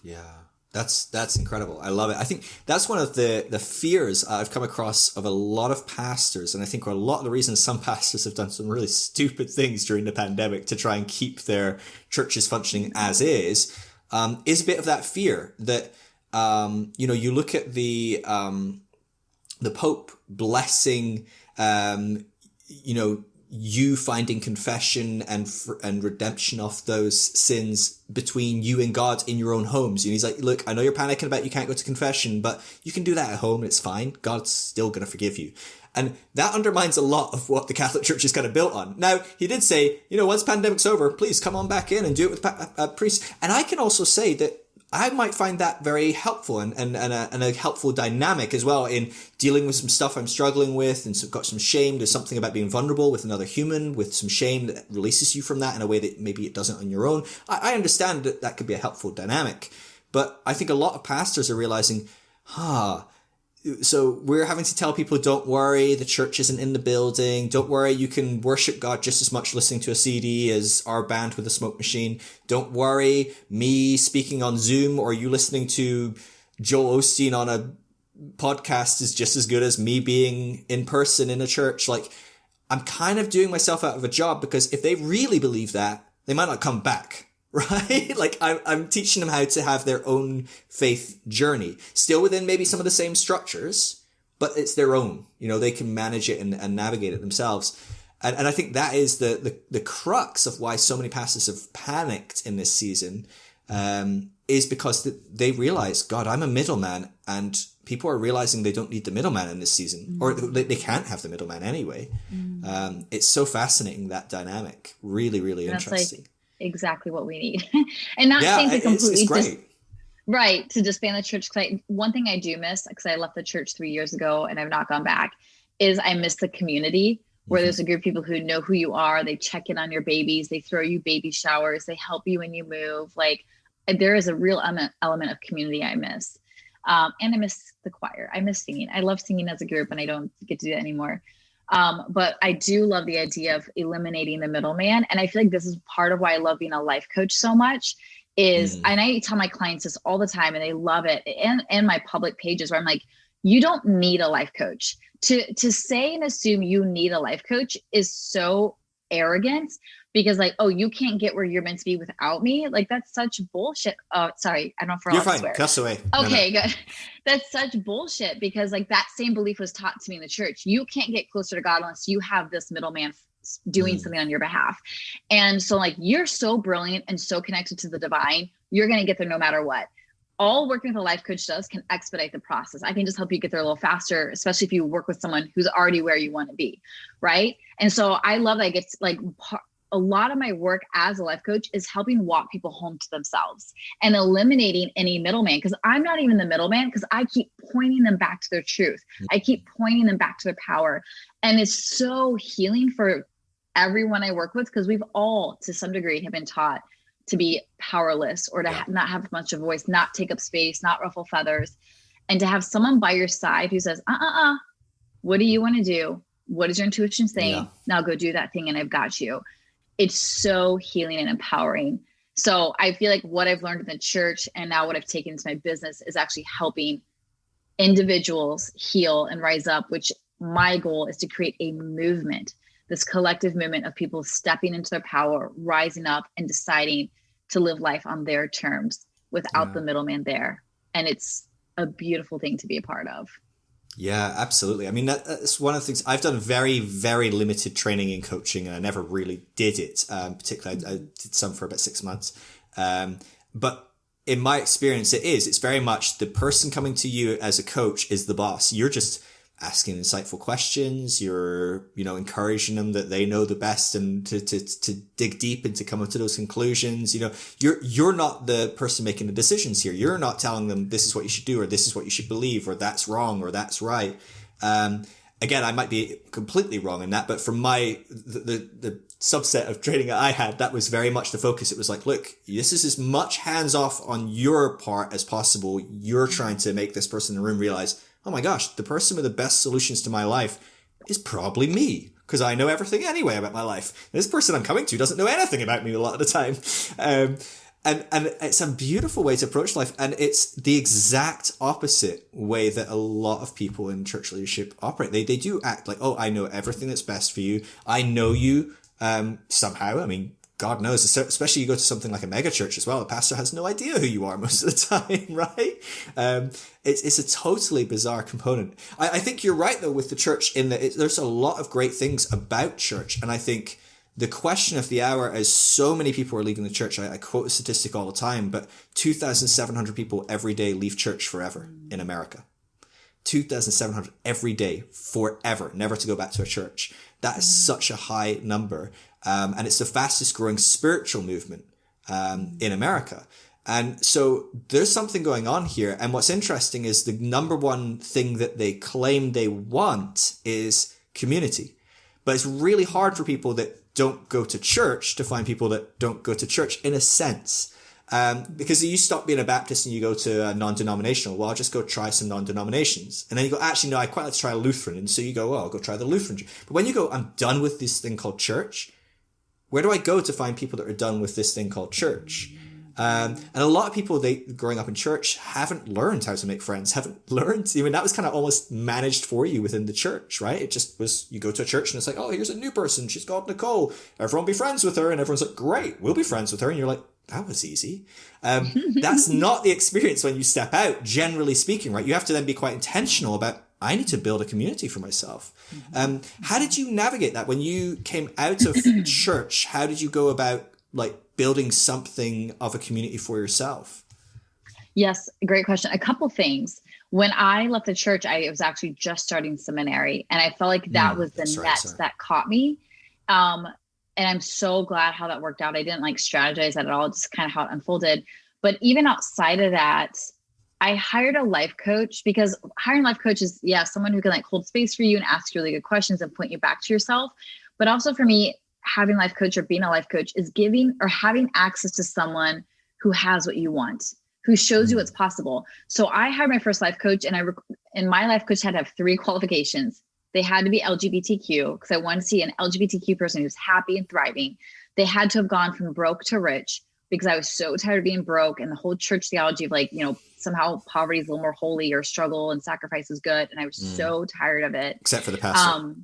Yeah. That's incredible. I love it. I think that's one of the fears I've come across of a lot of pastors. And I think a lot of the reasons some pastors have done some really stupid things during the pandemic to try and keep their churches functioning as is a bit of that fear that, you look at the Pope blessing, you finding confession and redemption of those sins between you and God in your own homes. And he's like, look, I know you're panicking about you can't go to confession, but you can do that at home and it's fine. God's still going to forgive you. And that undermines a lot of what the Catholic Church is kind of built on. Now, he did say, once pandemic's over, please come on back in and do it with priests. And I can also say that I might find that very helpful and a helpful dynamic as well in dealing with some stuff I'm struggling with and got some shame. There's something about being vulnerable with another human with some shame that releases you from that in a way that maybe it doesn't on your own. I understand that could be a helpful dynamic, but I think a lot of pastors are realizing, so we're having to tell people, don't worry, the church isn't in the building. Don't worry, you can worship God just as much listening to a CD as our band with a smoke machine. Don't worry, me speaking on Zoom or you listening to Joel Osteen on a podcast is just as good as me being in person in a church. Like, I'm kind of doing myself out of a job, because if they really believe that, they might not come back. Right? Like I'm teaching them how to have their own faith journey, still within maybe some of the same structures, but it's their own, they can manage it and navigate it themselves. And I think that is the crux of why so many pastors have panicked in this season, is because they realize, God, I'm a middleman, and people are realizing they don't need the middleman in this season, or they can't have the middleman anyway. It's so fascinating, that dynamic. Really, really interesting. Exactly what we need. And not saying to completely it's great. To disband the church. One thing I do miss, because I left the church 3 years ago and I've not gone back, is I miss the community where there's a group of people who know who you are. They check in on your babies. They throw you baby showers. They help you when you move. Like, there is a real element of community I miss. And I miss the choir. I miss singing. I love singing as a group, and I don't get to do that anymore. But I do love the idea of eliminating the middleman. And I feel like this is part of why I love being a life coach so much and I tell my clients this all the time, and they love it. And my public pages, where I'm like, you don't need a life coach. To say and assume you need a life coach is so arrogant, because you can't get where you're meant to be without me. Like, that's such bullshit. Sorry, I don't know if you're fine. Cuss away. Okay, no. Good. That's such bullshit, because that same belief was taught to me in the church. You can't get closer to God unless you have this middleman doing something on your behalf. And so you're so brilliant and so connected to the divine, you're going to get there no matter what. all working with a life coach does can expedite the process. I can just help you get there a little faster, especially if you work with someone who's already where you want to be. Right. And so I love that I get like a lot of my work as a life coach is helping walk people home to themselves and eliminating any middleman. Cause I'm not even the middleman, because I keep pointing them back to their truth. I keep pointing them back to their power. And it's so healing for everyone I work with, because we've all to some degree have been taught to be powerless or to not have much of a voice, not take up space, not ruffle feathers. And to have someone by your side who says, what do you want to do? What is your intuition saying? Yeah. Now go do that thing and I've got you. It's so healing and empowering. So I feel like what I've learned in the church and now what I've taken into my business is actually helping individuals heal and rise up, which my goal is to create a movement, this collective movement of people stepping into their power, rising up and deciding to live life on their terms without the middleman there. And it's a beautiful thing to be a part of. Yeah, absolutely. I mean, that's one of the things. I've done very, very limited training in coaching, and I never really did it. Particularly, I did some for about 6 months. But in my experience, it's very much the person coming to you as a coach is the boss. You're just asking insightful questions. You're, encouraging them that they know the best and to dig deep and to come up to those conclusions. You're not the person making the decisions here. You're not telling them this is what you should do, or this is what you should believe, or that's wrong, or that's right. Again, I might be completely wrong in that, but from the subset of training I had, that was very much the focus. It was like, look, this is as much hands off on your part as possible. You're trying to make this person in the room realize, oh my gosh, the person with the best solutions to my life is probably me, because I know everything anyway about my life. This person I'm coming to doesn't know anything about me a lot of the time. And it's a beautiful way to approach life. And it's the exact opposite way that a lot of people in church leadership operate. They do act like, oh, I know everything that's best for you. I know you somehow. I mean, God knows, especially you go to something like a mega church as well. The pastor has no idea who you are most of the time, right? It's a totally bizarre component. I think you're right, though, with the church in that there's a lot of great things about church. And I think the question of the hour, as so many people are leaving the church, I quote a statistic all the time, but 2,700 people every day leave church forever in America. 2,700 every day forever, never to go back to a church. That is such a high number. And it's the fastest growing spiritual movement in America. And so there's something going on here. And what's interesting is the number one thing that they claim they want is community. But it's really hard for people that don't go to church to find people that don't go to church, in a sense. Because you stop being a Baptist and you go to a non-denominational. Well, I'll just go try some non-denominations. And then you go, actually, no, I quite like to try a Lutheran. And so you go, oh, I'll go try the Lutheran. But when you go, I'm done with this thing called church, where do I go to find people that are done with this thing called church? And a lot of people, growing up in church, haven't learned how to make friends, haven't learned. That was kind of almost managed for you within the church, right? It just was, you go to a church and it's like, oh, here's a new person. She's called Nikole. Everyone be friends with her. And everyone's like, great, we'll be friends with her. And you're like, that was easy. That's not the experience when you step out, generally speaking, right? You have to then be quite intentional about, I need to build a community for myself. How did you navigate that when you came out of church? How did you go about building something of a community for yourself? Yes, great question. A couple things. When I left the church, I was actually just starting seminary, and I felt like that was the net that caught me. And I'm so glad how that worked out. I didn't strategize that at all, just kind of how it unfolded. But even outside of that, I hired a life coach, because hiring a life coach is, someone who can hold space for you and ask you really good questions and point you back to yourself. But also for me, having a life coach or being a life coach is giving or having access to someone who has what you want, who shows you what's possible. So I hired my first life coach, and my life coach had to have 3 qualifications. They had to be LGBTQ, because I wanted to see an LGBTQ person who's happy and thriving. They had to have gone from broke to rich, because I was so tired of being broke, and the whole church theology of somehow poverty is a little more holy, or struggle and sacrifice is good. And I was so tired of it. Except for the pastor.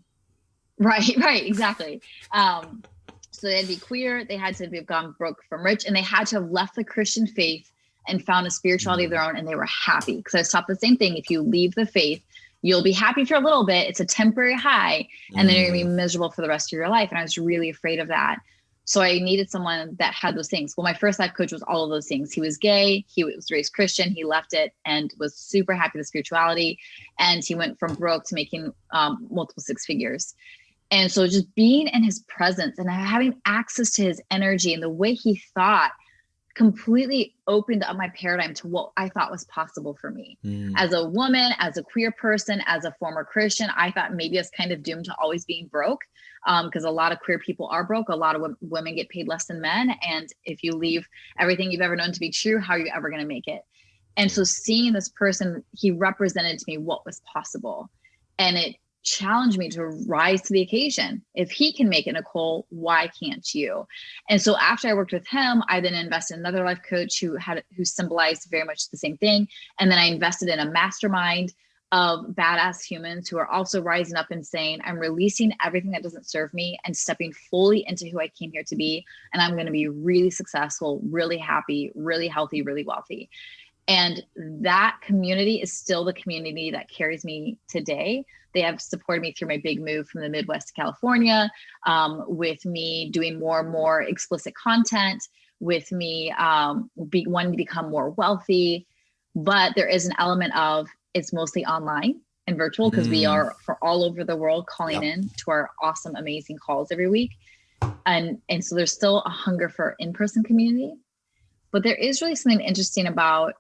Right, exactly. So they had to be queer, they had to have gone broke from rich, and they had to have left the Christian faith and found a spirituality of their own, and they were happy. Because I taught the same thing. If you leave the faith, you'll be happy for a little bit. It's a temporary high, and then you're going to be miserable for the rest of your life. And I was really afraid of that. So I needed someone that had those things. Well, my first life coach was all of those things. He was gay. He was raised Christian. He left it and was super happy with spirituality. And he went from broke to making multiple six figures. And so just being in his presence and having access to his energy and the way he thought completely opened up my paradigm to what I thought was possible for me. As a woman, as a queer person, as a former Christian, I thought maybe I was kind of doomed to always being broke, because a lot of queer people are broke. A lot of women get paid less than men. And if you leave everything you've ever known to be true, how are you ever going to make it? And so seeing this person, he represented to me what was possible. And it challenged me to rise to the occasion. If he can make it, Nikole, why can't you? And so after I worked with him, I then invested in another life coach who symbolized very much the same thing. And then I invested in a mastermind of badass humans who are also rising up and saying, I'm releasing everything that doesn't serve me and stepping fully into who I came here to be. And I'm going to be really successful, really happy, really healthy, really wealthy. And that community is still the community that carries me today. They have supported me through my big move from the Midwest to California, with me doing more and more explicit content, with me wanting to become more wealthy. But there is an element of it's mostly online and virtual because we are for all over the world calling in to our awesome, amazing calls every week. And so there's still a hunger for in-person community. But there is really something interesting about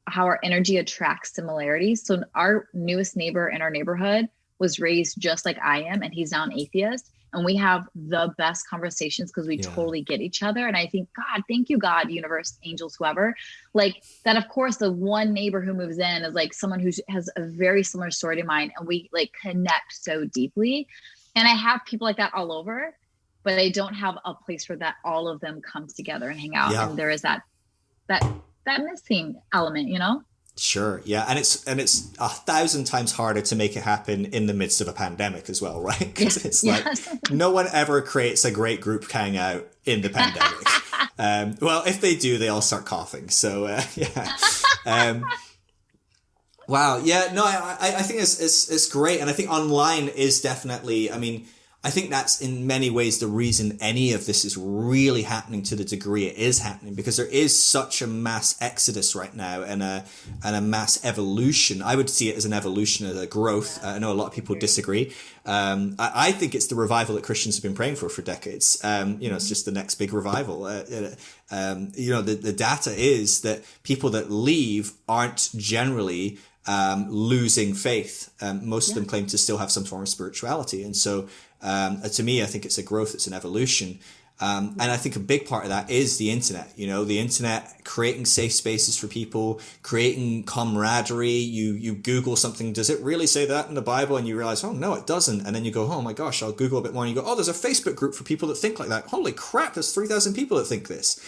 how our energy attracts similarities. So our newest neighbor in our neighborhood was raised just like I am, and he's now an atheist. And we have the best conversations because we totally get each other. And I think, God, thank you, God, universe, angels, whoever, like that. Of course, the one neighbor who moves in is like someone who has a very similar story to mine. And we like connect so deeply. And I have people like that all over, but I don't have a place where that all of them come together and hang out. Yeah. And there is that missing element, you know? Sure. Yeah. And it's 1,000 times harder to make it happen in the midst of a pandemic as well, right? Because it's like no one ever creates a great group hangout in the pandemic. Well, if they do, they all start coughing. So wow. Yeah. No, I think it's great. And I think online is definitely, I mean, I think that's in many ways the reason any of this is really happening to the degree it is happening, because there is such a mass exodus right now and a mass evolution. I would see it as an evolution, as a growth. I know a lot of people disagree. I think it's the revival that Christians have been praying for decades. It's just the next big revival. The data is that people that leave aren't generally losing faith. Most of them claim to still have some form of spirituality. And so to me, I think it's a growth, it's an evolution. And I think a big part of that is the internet, the internet creating safe spaces for people, creating camaraderie. You Google something, does it really say that in the Bible? And you realize, oh, no, it doesn't. And then you go, oh my gosh, I'll Google a bit more. And you go, oh, there's a Facebook group for people that think like that. Holy crap, there's 3,000 people that think this.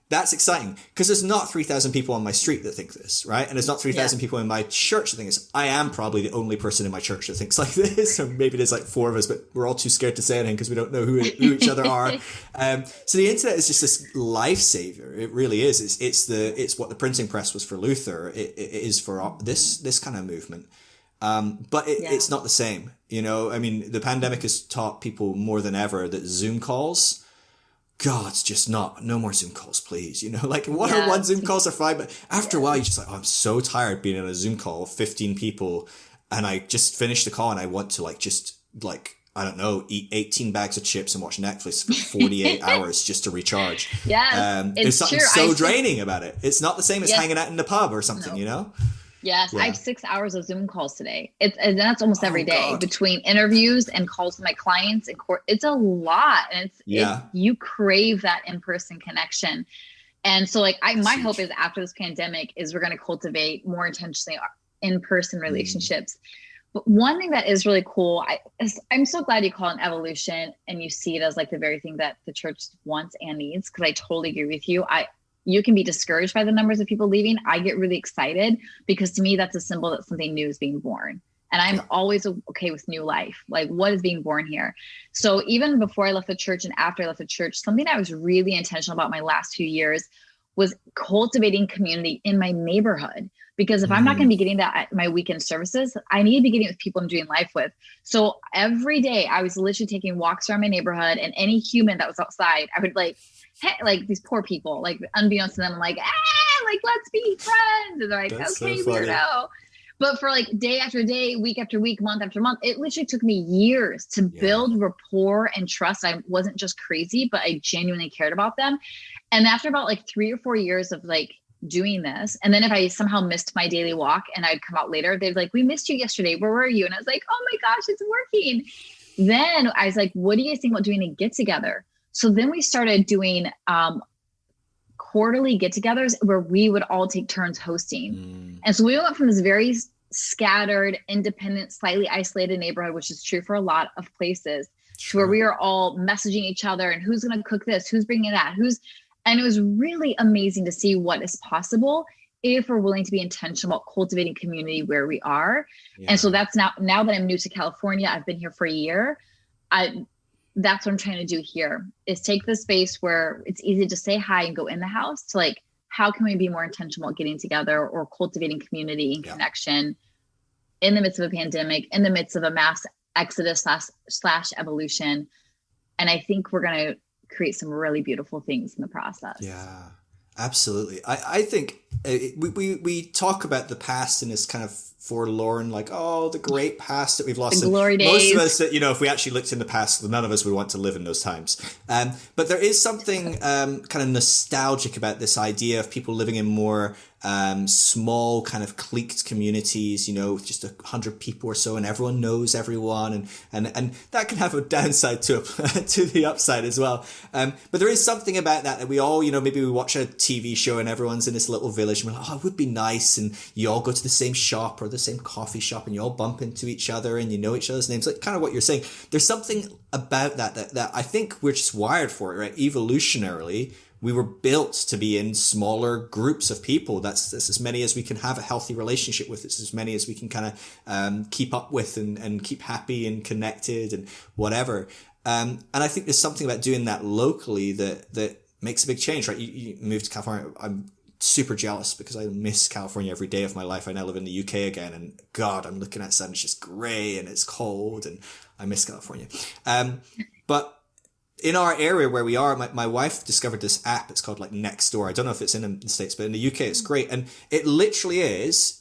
That's exciting because there's not 3,000 people on my street that think this, right? And there's not 3,000 people in my church that think this. I am probably the only person in my church that thinks like this. Or maybe there's like 4 of us, but we're all too scared to say anything because we don't know who each other are. So the internet is just this lifesaver. It really is. It's what the printing press was for Luther. It is for this kind of movement. But it's not the same. I mean, the pandemic has taught people more than ever that Zoom calls, God, it's just no more Zoom calls, please. Like one Zoom calls are fine, but after a while, you're just like, oh, I'm so tired being on a Zoom call of 15 people. And I just finished the call and I want to I don't know, eat 18 bags of chips and watch Netflix for 48 hours just to recharge. Yeah. There's something so draining about it. It's not the same as hanging out in the pub or something, Yes, yeah. I have 6 hours of Zoom calls today. And that's almost every day between interviews and calls with my clients and court. It's a lot. And you crave that in-person connection. And so my hope is after this pandemic is we're going to cultivate more intentionally in-person relationships. But one thing that is really cool, I'm so glad you call it an evolution and you see it as like the very thing that the church wants and needs. Cause I totally agree with you. You can be discouraged by the numbers of people leaving. I get really excited because to me, that's a symbol that something new is being born. And I'm always okay with new life. Like what is being born here? So even before I left the church and after I left the church, something I was really intentional about my last few years was cultivating community in my neighborhood, because if I'm not going to be getting that at my weekend services, I need to be getting it with people I'm doing life with. So every day I was literally taking walks around my neighborhood, and any human that was outside, I would like, hey, like these poor people, like unbeknownst to them, I'm like, like, let's be friends. And they're like, That's okay, so funny. weirdo. But for like day after day, week after week, month after month, it literally took me years to build rapport and trust. I wasn't just crazy, but I genuinely cared about them. And after about like 3 or 4 years of like doing this, and then if I somehow missed my daily walk and I'd come out later, they'd be like, we missed you yesterday. Where were you? And I was like, oh my gosh, it's working. Then I was like, what do you think about doing a get together? So then we started doing quarterly get-togethers where we would all take turns hosting. And so we went from this very scattered, independent, slightly isolated neighborhood, which is true for a lot of places, to where we are all messaging each other and who's going to cook this, who's bringing that, and it was really amazing to see what is possible if we're willing to be intentional about cultivating community where we are. And so that's now that I'm new to California, I've been here for a year. That's what I'm trying to do here, is take the space where it's easy to say hi and go in the house to like, how can we be more intentional about getting together or cultivating community and connection in the midst of a pandemic, in the midst of a mass exodus slash evolution. And I think we're going to create some really beautiful things in the process. Yeah, absolutely. I think we talk about the past in this kind of forlorn, like, oh, the great past that we've lost. The glory days. Most of us, that, if we actually looked in the past, none of us would want to live in those times. But there is something kind of nostalgic about this idea of people living in more small kind of cliqued communities, with just 100 people or so, and everyone knows everyone, and that can have a downside to the upside as well. But there is something about that we all, maybe we watch a TV show and everyone's in this little village and we're like, oh, it would be nice, and you all go to the same shop or the same coffee shop and you all bump into each other and you know each other's names, like kind of what you're saying. There's something about that I think we're just wired for it, right? Evolutionarily, we were built to be in smaller groups of people. That's as many as we can have a healthy relationship with. It's as many as we can kind of keep up with and keep happy and connected and whatever. And I think there's something about doing that locally that makes a big change, right? You moved to California. I'm super jealous because I miss California every day of my life. I now live in the UK again, and God, I'm looking at sun. It's just grey and it's cold, and I miss California. But in our area where we are, my wife discovered this app. It's called like Nextdoor. I don't know if it's in the States, but in the UK it's great. And it literally is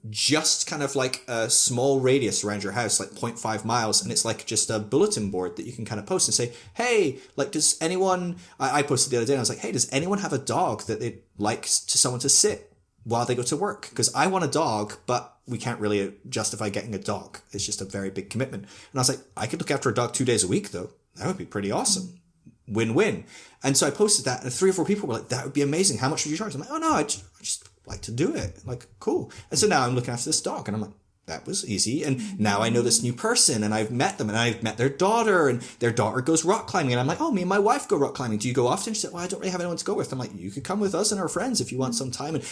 just kind of like a small radius around your house, like 0.5 miles. And it's like just a bulletin board that you can kind of post and say, hey, like, does anyone, I posted the other day and I was like, hey, does anyone have a dog that they'd like to someone to sit while they go to work? Because I want a dog, but we can't really justify getting a dog. It's just a very big commitment. And I was like, I could look after a dog 2 days a week though. That would be pretty awesome. Win-win. And so I posted that and 3 or 4 people were like, that would be amazing. How much would you charge? I'm like, oh no, I just like to do it. I'm like, cool. And so now I'm looking after this dog and I'm like, that was easy. And now I know this new person and I've met them and I've met their daughter, and their daughter goes rock climbing. And I'm like, oh, me and my wife go rock climbing. Do you go often? She said, well, I don't really have anyone to go with. I'm like, you could come with us and our friends if you want some time. And,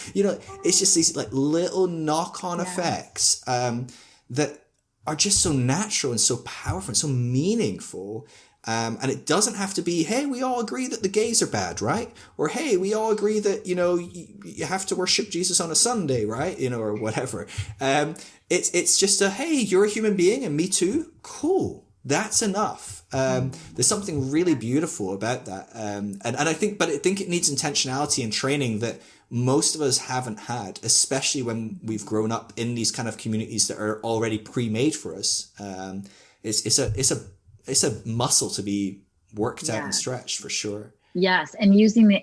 it's just these like little knock-on effects that are just so natural and so powerful and so meaningful. And it doesn't have to be, hey, we all agree that the gays are bad, right? Or, hey, we all agree that, you have to worship Jesus on a Sunday, right? Or whatever. It's just hey, you're a human being and me too. Cool. That's enough. There's something really beautiful about that. And I think it needs intentionality and training that most of us haven't had, especially when we've grown up in these kind of communities that are already pre-made for us. It's a muscle to be worked out and stretched for sure. Yes. And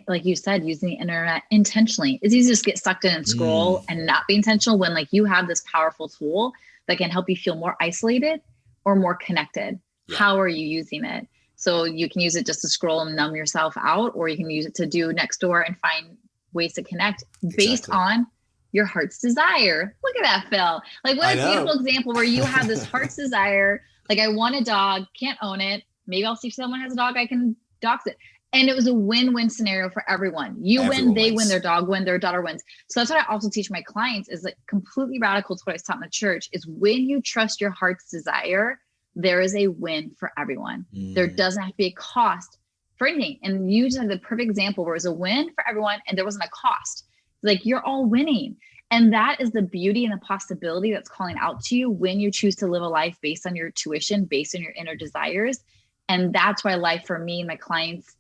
like you said, using the internet intentionally. It's easy to just get sucked in and scroll and not be intentional when like you have this powerful tool that can help you feel more isolated or more connected. Yeah. How are you using it? So you can use it just to scroll and numb yourself out, or you can use it to do Nextdoor and find ways to connect based on your heart's desire. Look at that, Phil. Like, what a beautiful example where you have this heart's desire. Like, I want a dog, can't own it. Maybe I'll see if someone has a dog, I can dox it. And it was a win-win scenario for everyone. Everyone win, they win, their dog win, their daughter wins. So that's what I also teach my clients, is like completely radical to what I was taught in the church, is when you trust your heart's desire, there is a win for everyone. There doesn't have to be a cost for anything. And you just have the perfect example where it was a win for everyone and there wasn't a cost. Like, you're all winning. And that is the beauty and the possibility that's calling out to you when you choose to live a life based on your tuition, based on your inner desires. And that's why life for me and my clients,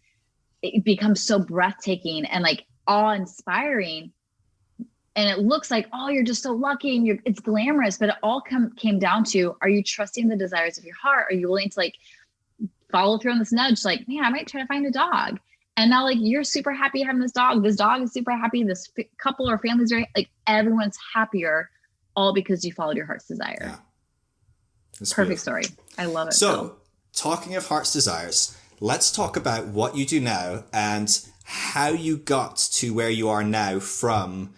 it becomes so breathtaking and like awe-inspiring. And it looks like, oh, you're just so lucky and it's glamorous, but it all came down to, are you trusting the desires of your heart? Are you willing to like follow through on this nudge? Like, man, I might try to find a dog. And now like, you're super happy having this dog. This dog is super happy. This couple or families are like, everyone's happier, all because you followed your heart's desire. Yeah. That's Perfect beautiful. story. I love it. So talking of heart's desires, let's talk about what you do now and how you got to where you are now from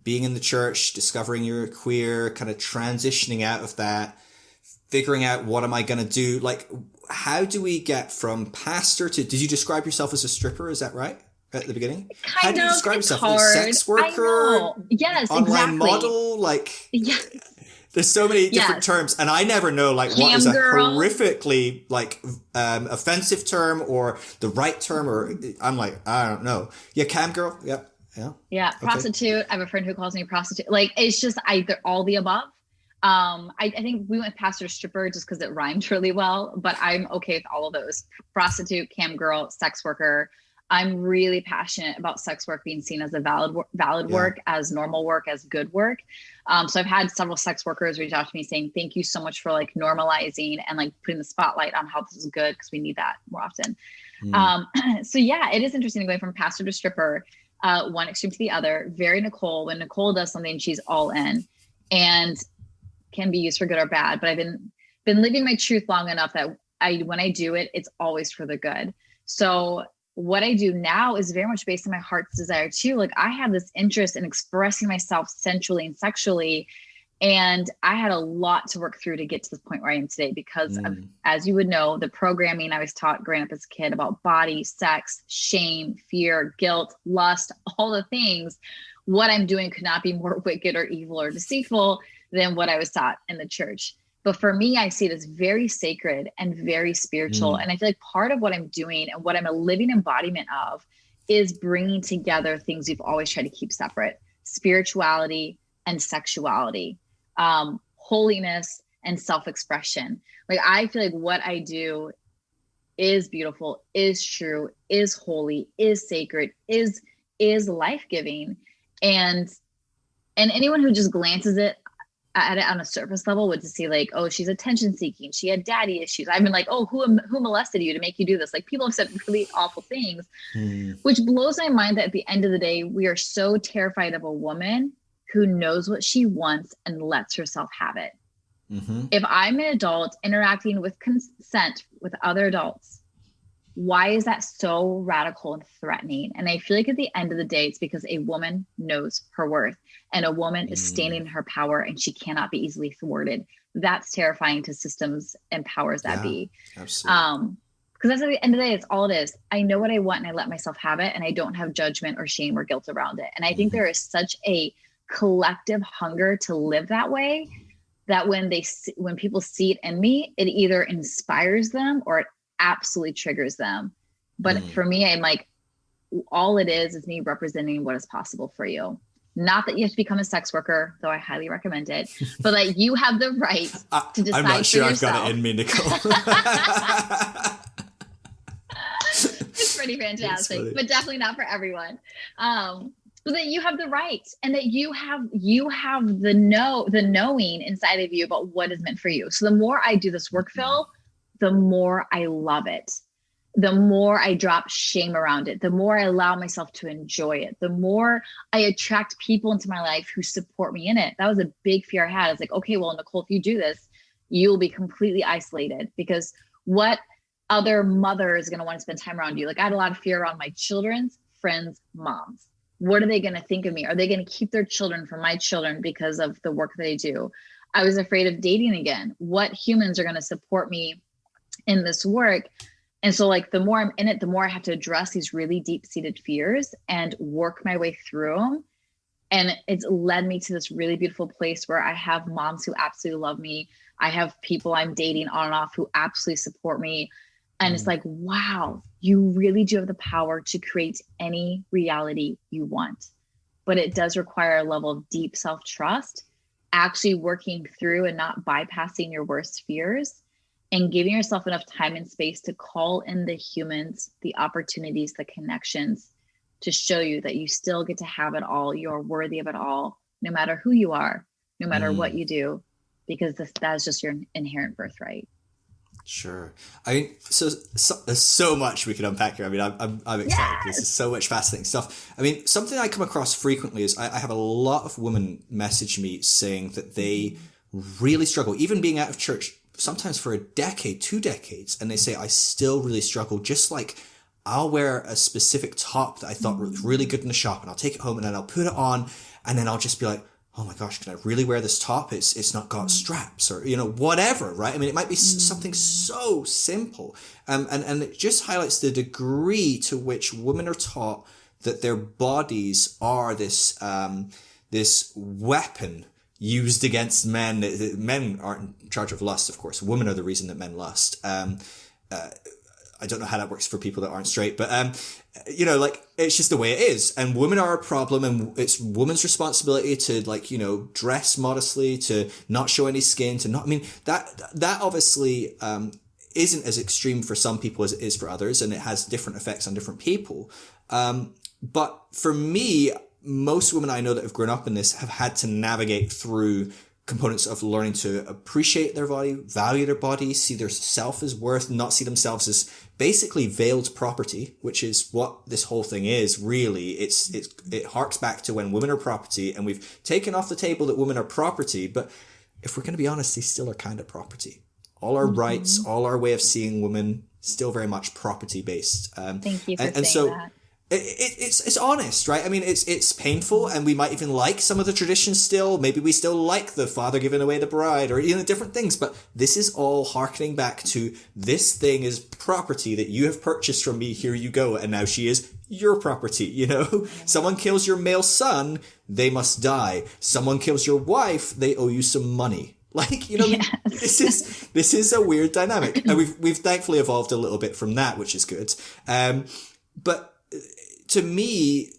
being in the church, discovering you're queer, kind of transitioning out of that, figuring out what am I going to do? Like, how do we get from pastor to, did you describe yourself as a stripper? Is that right? At the beginning? How do you describe yourself? Hard. Sex worker? Yes, online exactly. model? Like, yeah. There's so many different terms, and I never know like what is a horrifically like offensive term or the right term, or I'm like, I don't know. Yeah, cam girl. Yep. Yeah. Okay. Prostitute. I have a friend who calls me prostitute. Like, it's just either all the above. I think we went pastor to stripper just because it rhymed really well, but I'm okay with all of those. Prostitute, cam girl, sex worker. I'm really passionate about sex work being seen as a valid work, as normal work, as good work. So I've had several sex workers reach out to me saying, thank you so much for like normalizing and like putting the spotlight on how this is good, because we need that more often. So yeah, it is interesting going from pastor to stripper, one extreme to the other. Very Nikole. When Nikole does something, she's all in and can be used for good or bad. But I've been living my truth long enough that when I do it, it's always for the good. So what I do now is very much based on my heart's desire too. Like, I have this interest in expressing myself sensually and sexually. And I had a lot to work through to get to the point where I am today, because of, as you would know, the programming I was taught growing up as a kid about body, sex, shame, fear, guilt, lust, all the things. What I'm doing could not be more wicked or evil or deceitful than what I was taught in the church. But for me, I see it as very sacred and very spiritual. And I feel like part of what I'm doing and what I'm a living embodiment of is bringing together things we've always tried to keep separate: spirituality and sexuality, holiness and self-expression. Like, I feel like what I do is beautiful, is true, is holy, is sacred, is life-giving. And anyone who just glances at it on a surface level would just see like, oh, she's attention seeking, she had daddy issues. I've been like, oh, who molested you to make you do this? Like, people have said really awful things, which blows my mind that at the end of the day, we are so terrified of a woman who knows what she wants and lets herself have it. If I'm an adult interacting with consent with other adults, why is that so radical and threatening? And I feel like at the end of the day, it's because a woman knows her worth, and a woman is standing in her power, and she cannot be easily thwarted. That's terrifying to systems and powers that be. Absolutely. Because that's at the end of the day, it's all it is. I know what I want and I let myself have it, and I don't have judgment or shame or guilt around it. And I think there is such a collective hunger to live that way that when people see it in me, it either inspires them or it absolutely triggers them. But for me, I'm like, all it is me representing what is possible for you. Not that you have to become a sex worker, though I highly recommend it, but like, you have the right to decide. I'm not sure I've got it in me, Nikole. It's pretty fantastic, but definitely not for everyone. But that you have the right, and that you have the knowing inside of you about what is meant for you. So the more I do this work, Phil, the more I love it, the more I drop shame around it, the more I allow myself to enjoy it, the more I attract people into my life who support me in it. That was a big fear I had. I was like, okay, well, Nikole, if you do this, you'll be completely isolated, because what other mother is going to want to spend time around you? Like, I had a lot of fear around my children's friends' moms. What are they going to think of me? Are they going to keep their children from my children because of the work that I do? I was afraid of dating again. What humans are going to support me in this work? And so like, the more I'm in it, the more I have to address these really deep-seated fears and work my way through them. And it's led me to this really beautiful place where I have moms who absolutely love me. I have people I'm dating on and off who absolutely support me. And it's like, wow, you really do have the power to create any reality you want. but it does require a level of deep self-trust, actually working through and not bypassing your worst fears, and giving yourself enough time and space to call in the humans, the opportunities, the connections to show you that you still get to have it all. You're worthy of it all, no matter who you are, no matter what you do, because that's just your inherent birthright. Sure. I mean, so there's so much we can unpack here. I mean, I'm excited. Yes! This is so much fascinating stuff. I mean, something I come across frequently is I have a lot of women message me saying that they really struggle, even being out of church, sometimes for a decade, 2 decades. And they say, I still really struggle. Just like I'll wear a specific top that I thought was really good in the shop, and I'll take it home and then I'll put it on, and then I'll just be like, oh my gosh, can I really wear this top? It's not got straps, or, whatever, right? I mean, it might be something so simple. And it just highlights the degree to which women are taught that their bodies are this weapon used against men. Men aren't in charge of lust, of course. Women are the reason that men lust. I don't know how that works for people that aren't straight, but, it's just the way it is. And women are a problem, and it's women's responsibility to dress modestly, to not show any skin, that obviously, isn't as extreme for some people as it is for others. And it has different effects on different people. But for me, most women I know that have grown up in this have had to navigate through components of learning to appreciate their body, value their body, see their self as worth, not see themselves as basically veiled property, which is what this whole thing is, really. It harks back to when women are property, and we've taken off the table that women are property, but if we're going to be honest, they still are kind of property. All our rights, all our way of seeing women, still very much property based. Thank you for saying that. It's honest, right? I mean, it's painful, and we might even like some of the traditions still. Maybe we still like the father giving away the bride, or different things. But this is all harkening back to, this thing is property that you have purchased from me. Here you go, and now she is your property. Someone kills your male son, they must die. Someone kills your wife, they owe you some money. Yes. This is a weird dynamic, and we've thankfully evolved a little bit from that, which is good. But to me,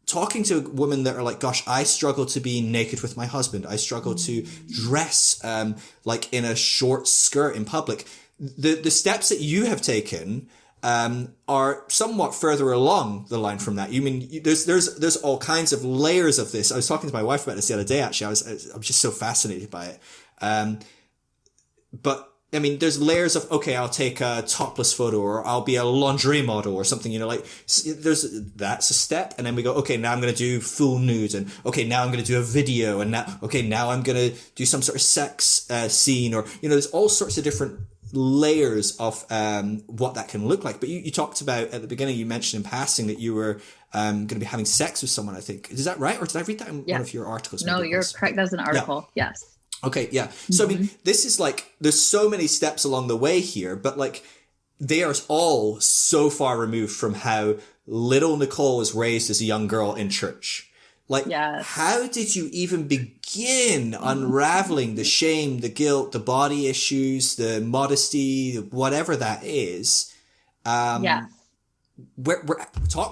talking to women that are like, gosh, I struggle to be naked with my husband. I struggle to dress, in a short skirt in public. The steps that you have taken, are somewhat further along the line from that. You mean, there's all kinds of layers of this. I was talking to my wife about this the other day, actually. I'm just so fascinated by it. But I mean, there's layers of, okay, I'll take a topless photo, or I'll be a lingerie model or something, that's a step. And then we go, okay, now I'm going to do full nude, and okay, now I'm going to do a video, and now I'm going to do some sort of sex, scene, or, there's all sorts of different layers of, what that can look like. But you talked about at the beginning, you mentioned in passing that you were, going to be having sex with someone, I think. Is that right? Or did I read that in one of your articles? No, you're correct. That's an article. Yeah. Yes. Okay, yeah. So, I mean, this is there's so many steps along the way here, but they are all so far removed from how little Nikole was raised as a young girl in church. Yes. How did you even begin unraveling the shame, the guilt, the body issues, the modesty, whatever that is? Talk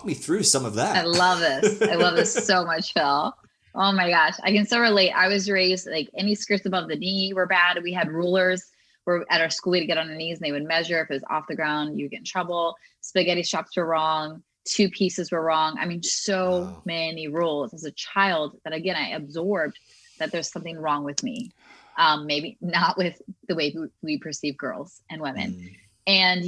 me through some of that. I love this. I love this so much, Phil. Oh my gosh. I can so relate. I was raised any skirts above the knee were bad. We had rulers where at our school we'd get on our knees and they would measure. If it was off the ground, you get in trouble. Spaghetti straps were wrong. 2 pieces were wrong. I mean, so many rules as a child that, again, I absorbed that there's something wrong with me. Maybe not with the way we perceive girls and women. And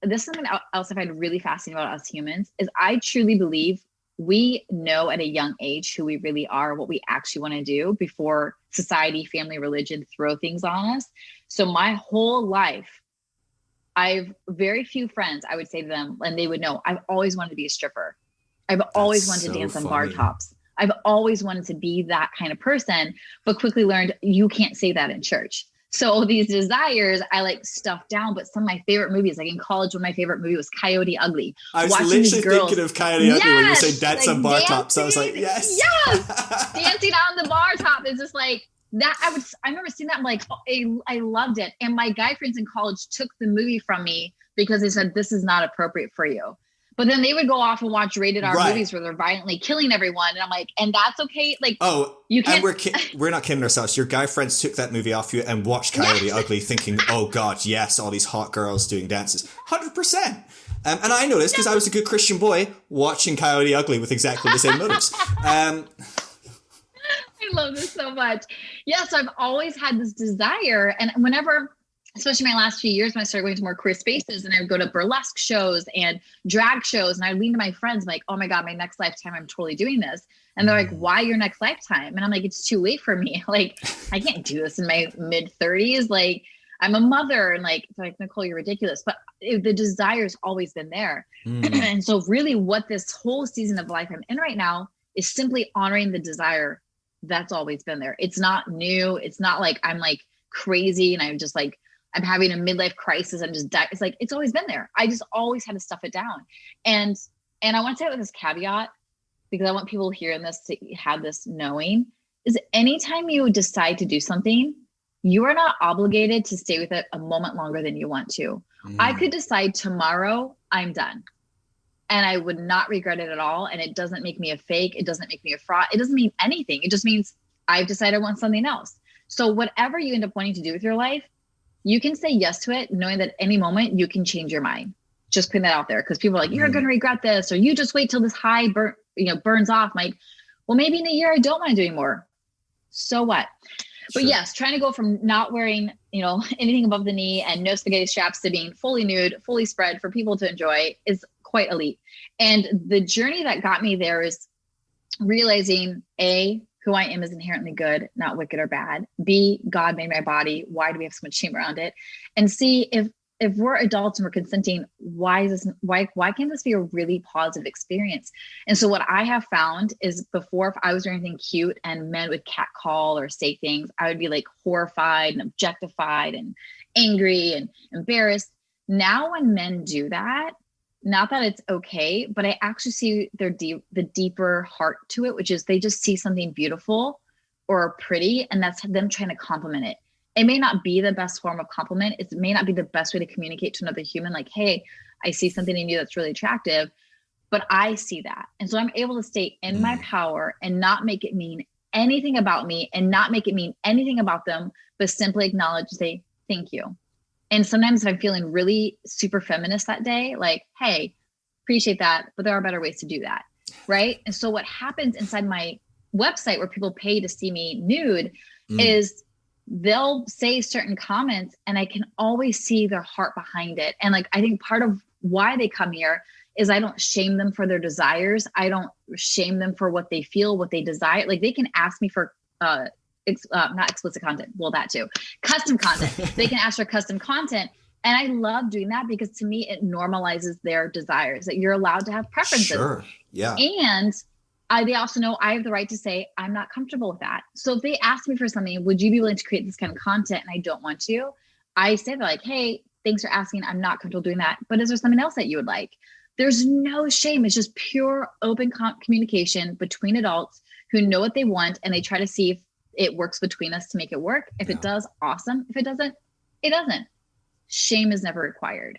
this is something else I find really fascinating about us humans is I truly believe we know at a young age who we really are, what we actually want to do before society, family, religion throw things on us. So my whole life, I've very few friends, I would say to them, and they would know, I've always wanted to be a stripper. I've always wanted to dance on bar tops. I've always wanted to be that kind of person, but quickly learned you can't say that in church. So these desires I stuffed down, but some of my favorite movies, in college, one of my favorite movies was Coyote Ugly. I was literally thinking of Coyote Ugly when you were saying dance on bar tops. So I was like, yes. Yes. Dancing on the bar top is just that. I remember seeing that. I'm like, I loved it. And my guy friends in college took the movie from me because they said, this is not appropriate for you. But then they would go off and watch rated R Right. movies where they're violently killing everyone. And I'm like, and that's okay. Like, Oh, you can't. and we're not kidding ourselves. Your guy friends took that movie off you and watched Coyote Ugly thinking, oh God, yes, all these hot girls doing dances. 100%. And I know this because I was a good Christian boy watching Coyote Ugly with exactly the same motives. I love this so much. Yeah, so I've always had this desire. And whenever, especially my last few years, when I started going to more queer spaces and I would go to burlesque shows and drag shows, and I'd lean to my friends like, oh my God, my next lifetime, I'm totally doing this. And they're like, why your next lifetime? And I'm like, it's too late for me. Like, I can't do this in my mid 30s. Like, I'm a mother. And like, Nikole, you're ridiculous. But the desire's always been there. And so really what this whole season of life I'm in right now is simply honoring the desire that's always been there. It's not new. It's not like I'm like crazy and I'm just like, I'm having a midlife crisis. I'm just dying. It's like, it's always been there. I just always had to stuff it down. And I want to say it with this caveat, because I want people hearing this to have this knowing, is anytime you decide to do something, you are not obligated to stay with it a moment longer than you want to. I could decide tomorrow I'm done. And I would not regret it at all. And it doesn't make me a fake. It doesn't make me a fraud. It doesn't mean anything. It just means I've decided I want something else. So whatever you end up wanting to do with your life, you can say yes to it, knowing that any moment you can change your mind. Just putting that out there, because people are like, you're going to regret this, or you just wait till this high burns off. I'm like, well, maybe in a year I don't want to do anymore. So what? Sure. But yes, trying to go from not wearing, anything above the knee and no spaghetti straps to being fully nude, fully spread for people to enjoy is quite elite. And the journey that got me there is realizing A, who I am is inherently good, not wicked or bad. B, God made my body. Why do we have so much shame around it? And C, if we're adults and we're consenting, why can't this be a really positive experience? And so what I have found is, before, if I was doing anything cute and men would catcall or say things, I would be like horrified and objectified and angry and embarrassed. Now when men do that, not that it's okay, but I actually see the deeper heart to it, which is they just see something beautiful or pretty, and that's them trying to compliment it. It may not be the best form of compliment. It may not be the best way to communicate to another human. Like, hey, I see something in you that's really attractive, but I see that. And so I'm able to stay in my power and not make it mean anything about me and not make it mean anything about them, but simply acknowledge, say, thank you. And sometimes if I'm feeling really super feminist that day, like, hey, appreciate that, but there are better ways to do that, right? And so what happens inside my website, where people pay to see me nude, is they'll say certain comments and I can always see their heart behind it. And like, I think part of why they come here is I don't shame them for their desires. I don't shame them for what they feel, what they desire. Like, they can ask me for, not explicit content. Well, that too. Custom content. They can ask for custom content. And I love doing that, because to me, it normalizes their desires, that you're allowed to have preferences. Sure. Yeah. And they also know I have the right to say, I'm not comfortable with that. So if they ask me for something, would you be willing to create this kind of content? And I don't want to, I say, they're like, hey, thanks for asking. I'm not comfortable doing that. But is there something else that you would like? There's no shame. It's just pure open communication between adults who know what they want. And they try to see if it works between us to make it work. If it does, awesome. If it doesn't, it doesn't. Shame is never required.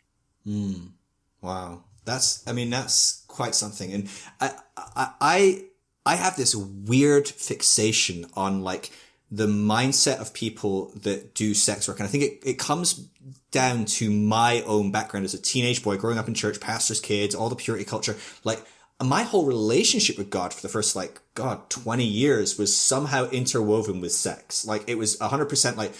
Wow. That's quite something. And I have this weird fixation on like the mindset of people that do sex work. And I think it comes down to my own background as a teenage boy growing up in church, pastor's kids, all the purity culture. Like, my whole relationship with God for the first 20 years was somehow interwoven with sex. Like, it was 100% like,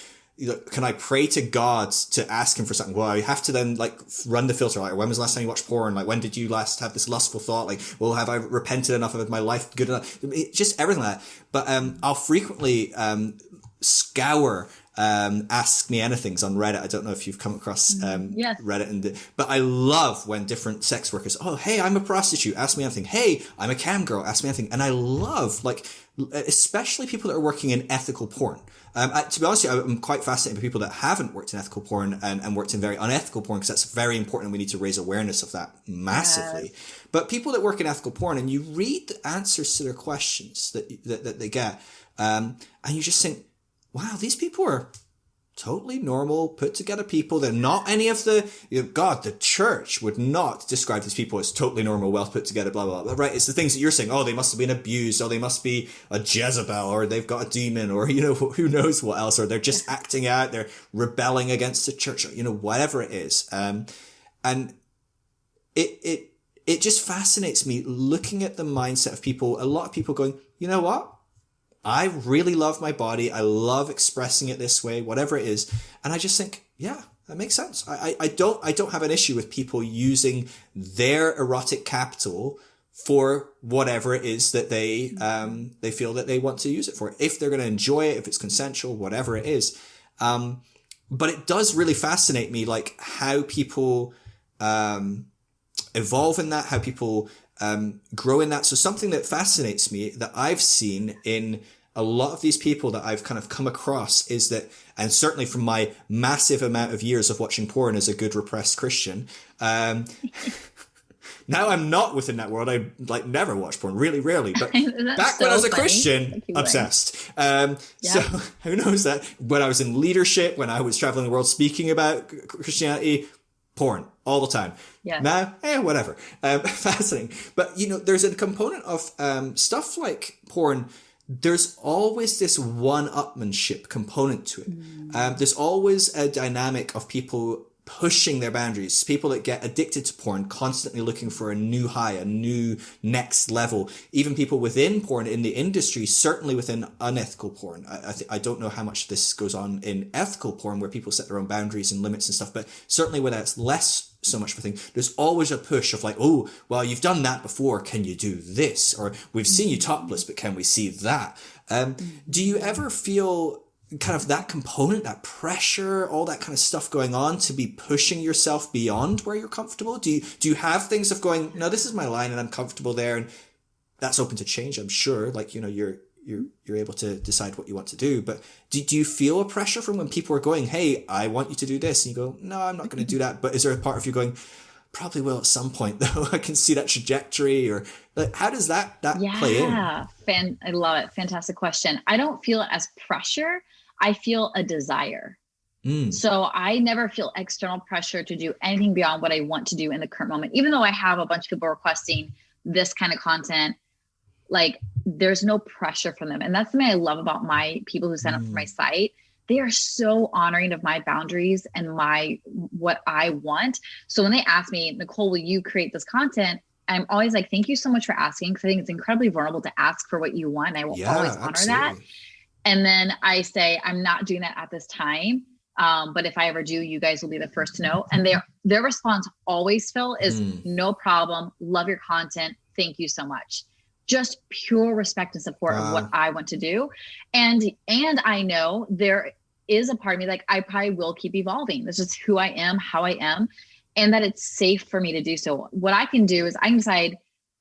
can I pray to God to ask him for something? Well, I have to then run the filter. Like, when was the last time you watched porn? Like, when did you last have this lustful thought? Like, well, have I repented enough of my life good enough? Just everything like that. But I'll frequently scour Ask Me Anythings on Reddit. I don't know if you've come across yes. Reddit, but I love when different sex workers, oh, hey, I'm a prostitute, ask me anything. Hey, I'm a cam girl, ask me anything. And I love, especially people that are working in ethical porn. To be honest with you, I'm quite fascinated by people that haven't worked in ethical porn and worked in very unethical porn, because that's very important. We need to raise awareness of that massively. Yes. But people that work in ethical porn, and you read the answers to their questions that they get, and you just think, wow, these people are totally normal, put together people. They're not any of the, God, the church would not describe these people as totally normal, well put together, blah, blah, blah, right? It's the things that you're saying. Oh, they must have been abused. Oh, they must be a Jezebel, or they've got a demon, or, who knows what else, or they're just acting out. They're rebelling against the church, or, whatever it is. And it just fascinates me looking at the mindset of people, a lot of people going, you know what? I really love my body. I love expressing it this way, whatever it is. And I just think, yeah, that makes sense. I don't have an issue with people using their erotic capital for whatever it is that they feel that they want to use it for. If they're going to enjoy it, if it's consensual, whatever it is. But it does really fascinate me, like how people, evolve in that, how people grow in that. So something that fascinates me that I've seen in a lot of these people that I've kind of come across is that, and certainly from my massive amount of years of watching porn as a good repressed Christian, now I'm not within that world. I never watch porn, really rarely, but back when I was a Christian, obsessed. So who knows that when I was in leadership, when I was traveling the world speaking about Christianity, porn all the time. Yeah. Now, whatever. Fascinating. But, there's a component of stuff like porn. There's always this one-upmanship component to it. There's always a dynamic of people pushing their boundaries, people that get addicted to porn, constantly looking for a new high, a new next level. Even people within porn in the industry, certainly within unethical porn. I don't know how much this goes on in ethical porn where people set their own boundaries and limits and stuff, but certainly where that's less so much of a thing, there's always a push of like, oh, well, you've done that before, can you do this? Or we've seen you topless, but can we see that? Do you ever feel kind of that component, that pressure, all that kind of stuff going on to be pushing yourself beyond where you're comfortable? Do you have things of going, no, this is my line and I'm comfortable there, and that's open to change, I'm sure, like, you're able to decide what you want to do, but do you feel a pressure from when people are going, hey, I want you to do this, and you go, no, I'm not going to do that? But is there a part of you going, probably will at some point though? I can see that trajectory, or like, how does that play in? I love it. Fantastic question. I don't feel it as pressure. I feel a desire. So I never feel external pressure to do anything beyond what I want to do in the current moment. Even though I have a bunch of people requesting this kind of content, like there's no pressure from them. And that's something I love about my people who sign up for my site. They are so honoring of my boundaries and what I want. So when they ask me, Nikole, will you create this content? I'm always like, thank you so much for asking, because I think it's incredibly vulnerable to ask for what you want. And I will always honor that. And then I say, I'm not doing that at this time. But if I ever do, you guys will be the first to know. And their response always, Phil, is no problem. Love your content. Thank you so much. Just pure respect and support of what I want to do. And I know there is a part of me, like, I probably will keep evolving. This is who I am, how I am, and that it's safe for me to do so. What I can do is I can decide,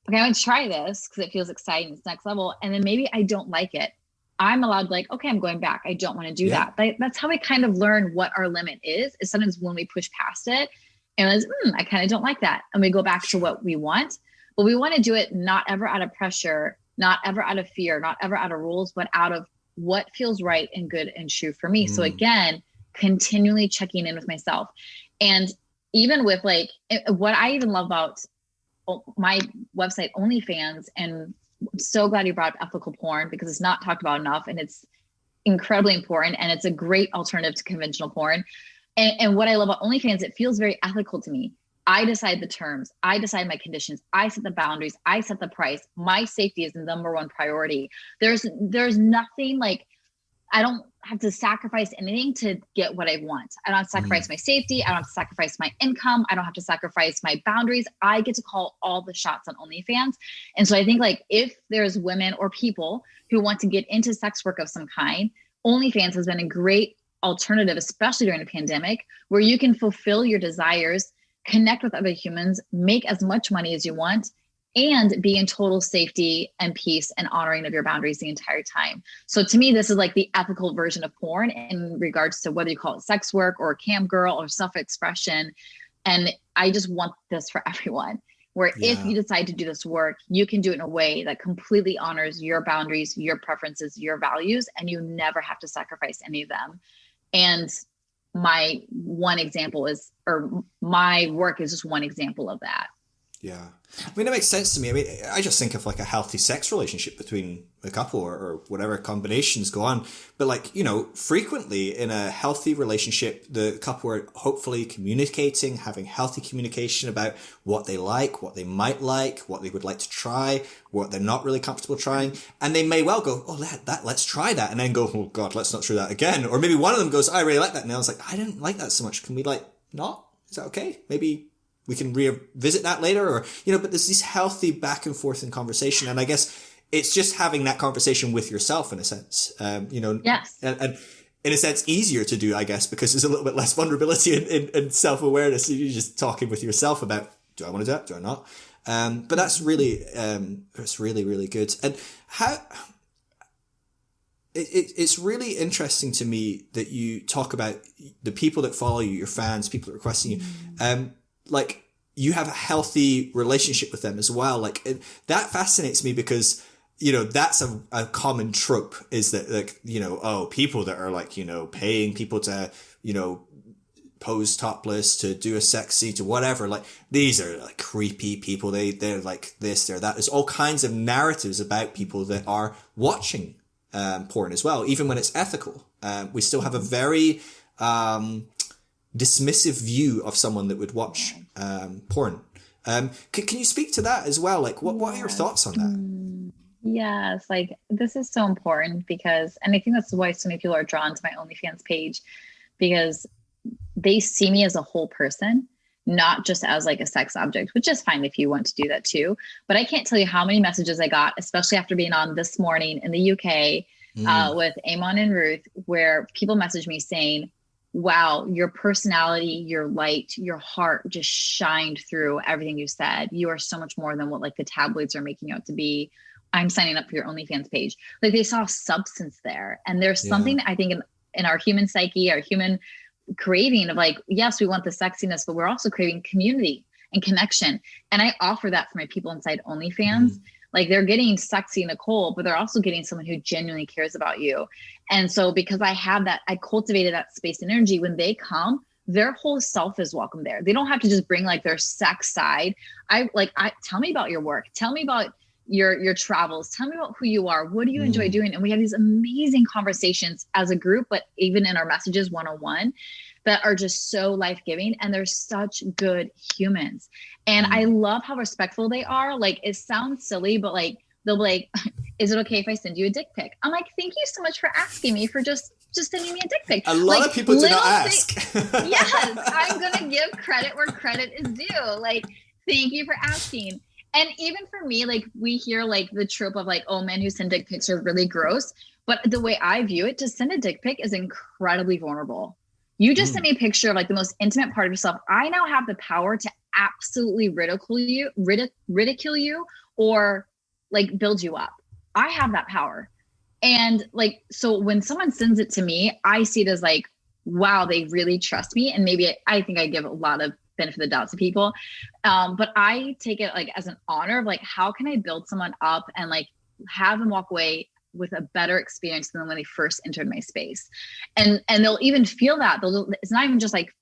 okay, I'm going to try this because it feels exciting. It's next level. And then maybe I don't like it. I'm allowed to, like, okay, I'm going back. I don't want to do that. That's how we kind of learn what our limit is sometimes when we push past it and it's, I kind of don't like that. And we go back to what we want, but we want to do it not ever out of pressure, not ever out of fear, not ever out of rules, but out of what feels right and good and true for me. So again, continually checking in with myself. And even with like, what I even love about my website, OnlyFans, and I'm so glad you brought up ethical porn because it's not talked about enough, and it's incredibly important, and it's a great alternative to conventional porn. And what I love about OnlyFans, it feels very ethical to me. I decide the terms, I decide my conditions, I set the boundaries, I set the price. My safety is the number one priority. There's nothing like, I don't have to sacrifice anything to get what I want. I don't have to sacrifice my safety. I don't have to sacrifice my income. I don't have to sacrifice my boundaries. I get to call all the shots on OnlyFans. And so I think, like, if there's women or people who want to get into sex work of some kind, OnlyFans has been a great alternative, especially during a pandemic, where you can fulfill your desires, connect with other humans, make as much money as you want, and be in total safety and peace and honoring of your boundaries the entire time. So to me, this is like the ethical version of porn in regards to whether you call it sex work or cam girl or self-expression. And I just want this for everyone, where if you decide to do this work, you can do it in a way that completely honors your boundaries, your preferences, your values, and you never have to sacrifice any of them. And my one example is, or my work is just one example of that. Yeah. I mean, it makes sense to me. I mean, I just think of like a healthy sex relationship between a couple or whatever combinations go on. But like, you know, frequently in a healthy relationship, the couple are hopefully communicating, having healthy communication about what they like, what they might like, what they would like to try, what they're not really comfortable trying. And they may well go, oh, let's try that. And then go, oh God, let's not try that again. Or maybe one of them goes, I really like that. And the other's like, I didn't like that so much. Can we like not? Is that okay? Maybe we can revisit that later, or, you know, but there's this healthy back and forth in conversation. And I guess it's just having that conversation with yourself in a sense, you know, yes. And in a sense easier to do, I guess, because there's a little bit less vulnerability and self-awareness. You're just talking with yourself about, do I want to do that? Do I not? But that's really, it's really, really good. And how, it's really interesting to me that you talk about the people that follow you, your fans, people that are requesting you, like you have a healthy relationship with them as well. Like that fascinates me because, you know, that's a common trope, is that, like, you know, oh, people that are like, you know, paying people to, you know, pose topless, to do a sex scene, to whatever, like these are like creepy people. They're like this, they're that. There's all kinds of narratives about people that are watching porn as well, even when it's ethical. We still have a very dismissive view of someone that would watch porn. Can you speak to that as well? Like, what are your thoughts on that? Yes, like this is so important because, and I think that's why so many people are drawn to my OnlyFans page, because they see me as a whole person, not just as like a sex object, which is fine if you want to do that too. But I can't tell you how many messages I got, especially after being on This Morning in the UK with Amon and Ruth, where people message me saying, wow, your personality, your light, your heart just shined through everything you said. You are so much more than what like the tabloids are making out to be. I'm signing up for your OnlyFans page. Like they saw substance there. And there's something I think in our human psyche, our human craving of like, yes, we want the sexiness, but we're also craving community and connection. And I offer that for my people inside OnlyFans. Like they're getting sexy Nikole, but they're also getting someone who genuinely cares about you. And so because I have that, I cultivated that space and energy, when they come, their whole self is welcome there. They don't have to just bring like their sex side. I tell me about your work. Tell me about your travels. Tell me about who you are. What do you enjoy doing? And we have these amazing conversations as a group, but even in our messages one-on-one, that are just so life-giving, and they're such good humans. And I love how respectful they are. Like it sounds silly, but like they'll be like, is it okay if I send you a dick pic? I'm like, thank you so much for asking me, for just sending me a dick pic. A lot of people do not ask. Yes, I'm gonna give credit where credit is due. Like, thank you for asking. And even for me, like we hear like the trope of like, oh, men who send dick pics are really gross. But the way I view it, to send a dick pic is incredibly vulnerable. You just sent me a picture of like the most intimate part of yourself. I now have the power to absolutely ridicule you or like build you up. I have that power. And like, so when someone sends it to me, I see it as like, wow, they really trust me. And maybe I think I give a lot of benefit of the doubt to people. But I take it like as an honor of like, how can I build someone up and like have them walk away with a better experience than when they first entered my space. And they'll even feel that. It's not even just like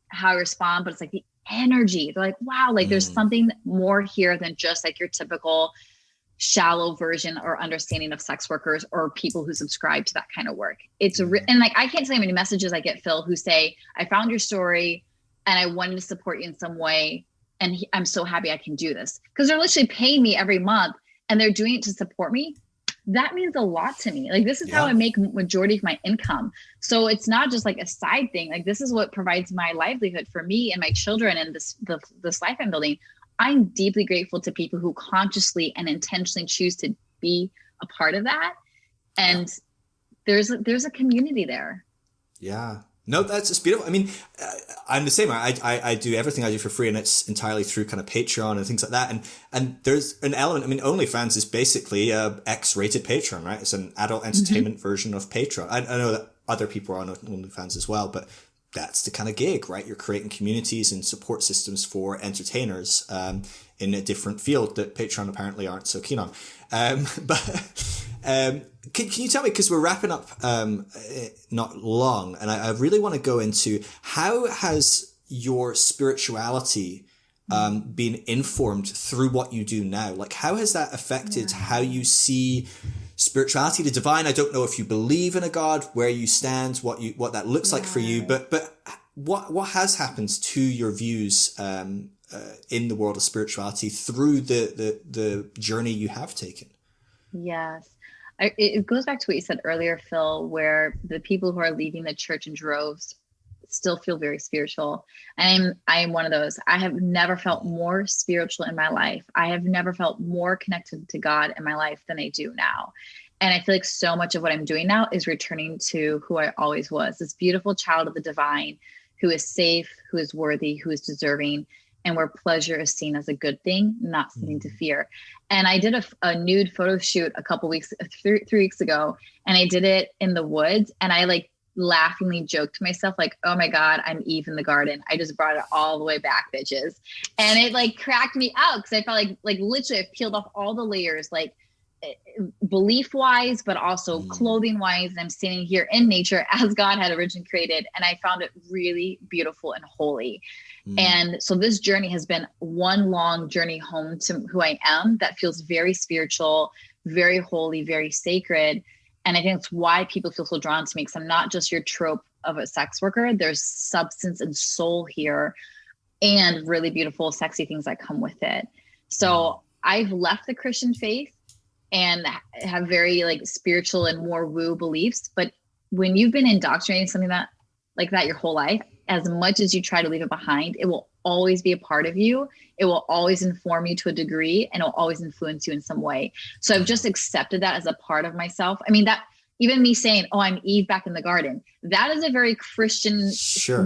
how I respond, but it's like the energy. They're like, wow, like there's something more here than just like your typical shallow version or understanding of sex workers or people who subscribe to that kind of work. It's and like, I can't tell you how many messages I get, Phil, who say, I found your story and I wanted to support you in some way. And I'm so happy I can do this, because they're literally paying me every month and they're doing it to support me. That means a lot to me. Like this is how I make majority of my income. So it's not just like a side thing. Like this is what provides my livelihood for me and my children and this life I'm building. I'm deeply grateful to people who consciously and intentionally choose to be a part of that. And there's a community there. Yeah. No, that's just beautiful. I mean, I'm the same. I do everything I do for free, and it's entirely through kind of Patreon and things like that. And there's an element. I mean, OnlyFans is basically a X-rated Patreon, right? It's an adult entertainment version of Patreon. I know that other people are on OnlyFans as well, but that's the kind of gig, right? You're creating communities and support systems for entertainers in a different field that Patreon apparently aren't so keen on. But Can you tell me, because we're wrapping up not long, and I really want to go into how has your spirituality been informed through what you do now? Like, how has that affected how you see spirituality, the divine? I don't know if you believe in a God, where you stand, what that looks like for you, but what has happened to your views in the world of spirituality through the journey you have taken? Yes. It goes back to what you said earlier, Phil, where the people who are leaving the church in droves still feel very spiritual. I am one of those. I have never felt more spiritual in my life. I have never felt more connected to God in my life than I do now. And I feel like so much of what I'm doing now is returning to who I always was, this beautiful child of the divine, who is safe, who is worthy, who is deserving, and where pleasure is seen as a good thing, not something to fear. And I did a nude photo shoot a couple weeks, 3 weeks ago, and I did it in the woods. And I like laughingly joked to myself, like, oh my God, I'm Eve in the garden. I just brought it all the way back, bitches. And it like cracked me out, because I felt like literally I've peeled off all the layers, like belief wise, but also clothing wise. I'm standing here in nature as God had originally created. And I found it really beautiful and holy. And so this journey has been one long journey home to who I am that feels very spiritual, very holy, very sacred. And I think that's why people feel so drawn to me, because I'm not just your trope of a sex worker. There's substance and soul here, and really beautiful, sexy things that come with it. So I've left the Christian faith and have very like spiritual and more woo beliefs. But when you've been indoctrinating something that like that your whole life, as much as you try to leave it behind, it will always be a part of you. It will always inform you to a degree, and it will always influence you in some way. So I've just accepted that as a part of myself. I mean, that even me saying, oh, I'm Eve back in the garden, that is a very Christian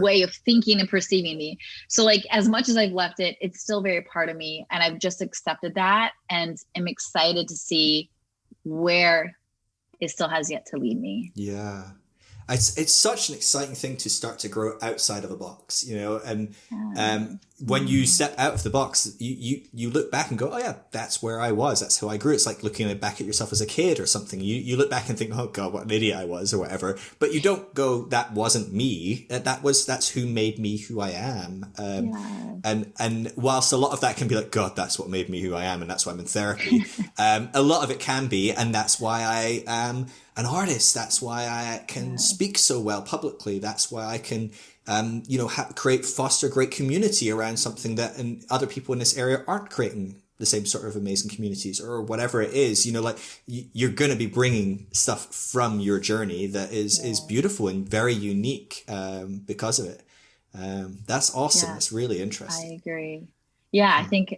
way of thinking and perceiving me. So like, as much as I've left it, it's still very part of me. And I've just accepted that, and am excited to see where it still has yet to lead me. Yeah. It's such an exciting thing to start to grow outside of a box, you know, and when you step out of the box, you look back and go, oh yeah, that's where I was. That's how I grew. It's like looking back at yourself as a kid or something. You look back and think, oh God, what an idiot I was or whatever. But you don't go, that wasn't me. That's who made me who I am. And whilst a lot of that can be like, God, that's what made me who I am, and that's why I'm in therapy. A lot of it can be, and that's why I am an artist. That's why I can speak so well publicly. That's why I can, foster great community around something that and other people in this area aren't creating the same sort of amazing communities, or whatever it is. You know, like you're going to be bringing stuff from your journey that is beautiful and very unique because of it. That's awesome. That's really interesting. I agree. Yeah, I think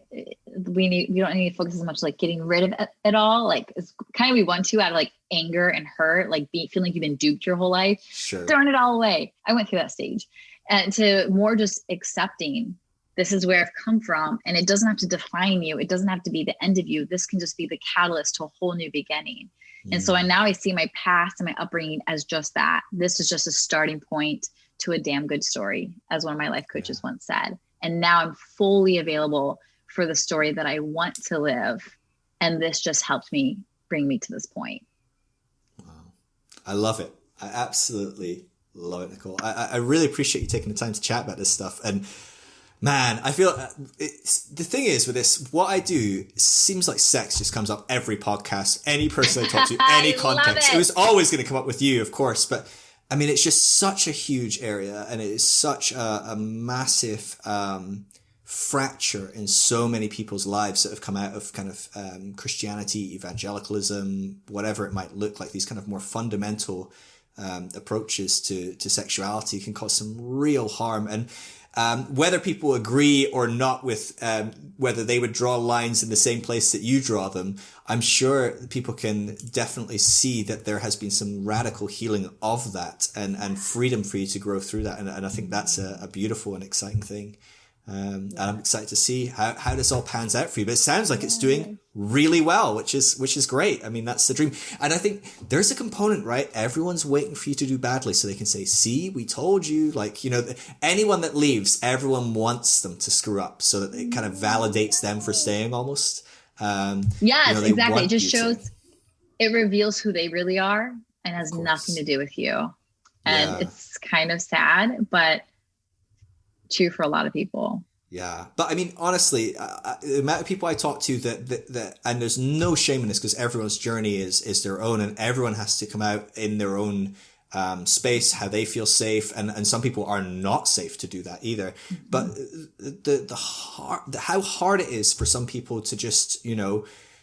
we don't need to focus as much like getting rid of it all. Like it's kind of we want to out of like anger and hurt, like feeling like you've been duped your whole life. Throwing it all away. I went through that stage, and to more just accepting this is where I've come from, and it doesn't have to define you. It doesn't have to be the end of you. This can just be the catalyst to a whole new beginning. And so I see my past and my upbringing as just that. This is just a starting point to a damn good story, as one of my life coaches once said. And now I'm fully available for the story that I want to live. And this just helped me bring me to this point. Wow. I love it. I absolutely love it, Nikole. I really appreciate you taking the time to chat about this stuff. And man, I feel the thing is with this, what I do seems like sex just comes up every podcast, any person I talk to, any context. It was always going to come up with you, of course, but I mean, it's just such a huge area, and it is such a massive fracture in so many people's lives that have come out of kind of Christianity, evangelicalism, whatever it might look like. These kind of more fundamental approaches to sexuality can cause some real harm. And whether people agree or not with whether they would draw lines in the same place that you draw them, I'm sure people can definitely see that there has been some radical healing of that and freedom for you to grow through that. And I think that's a beautiful and exciting thing. And I'm excited to see how this all pans out for you. But it sounds like it's doing really well, which is great. I mean, that's the dream. And I think there's a component, right? Everyone's waiting for you to do badly so they can say, see, we told you. Like, you know, anyone that leaves, everyone wants them to screw up so that it kind of validates them for staying almost. Yes, exactly. It just shows. it reveals who they really are and has Of nothing to course. do with you. And Yeah. it's kind of sad, but true for a lot of people. Yeah, but I mean, honestly, the amount of people I talk to that and there's no shame in this because everyone's journey is their own, and everyone has to come out in their own space, how they feel safe, and some people are not safe to do that either. But how hard it is for some people to just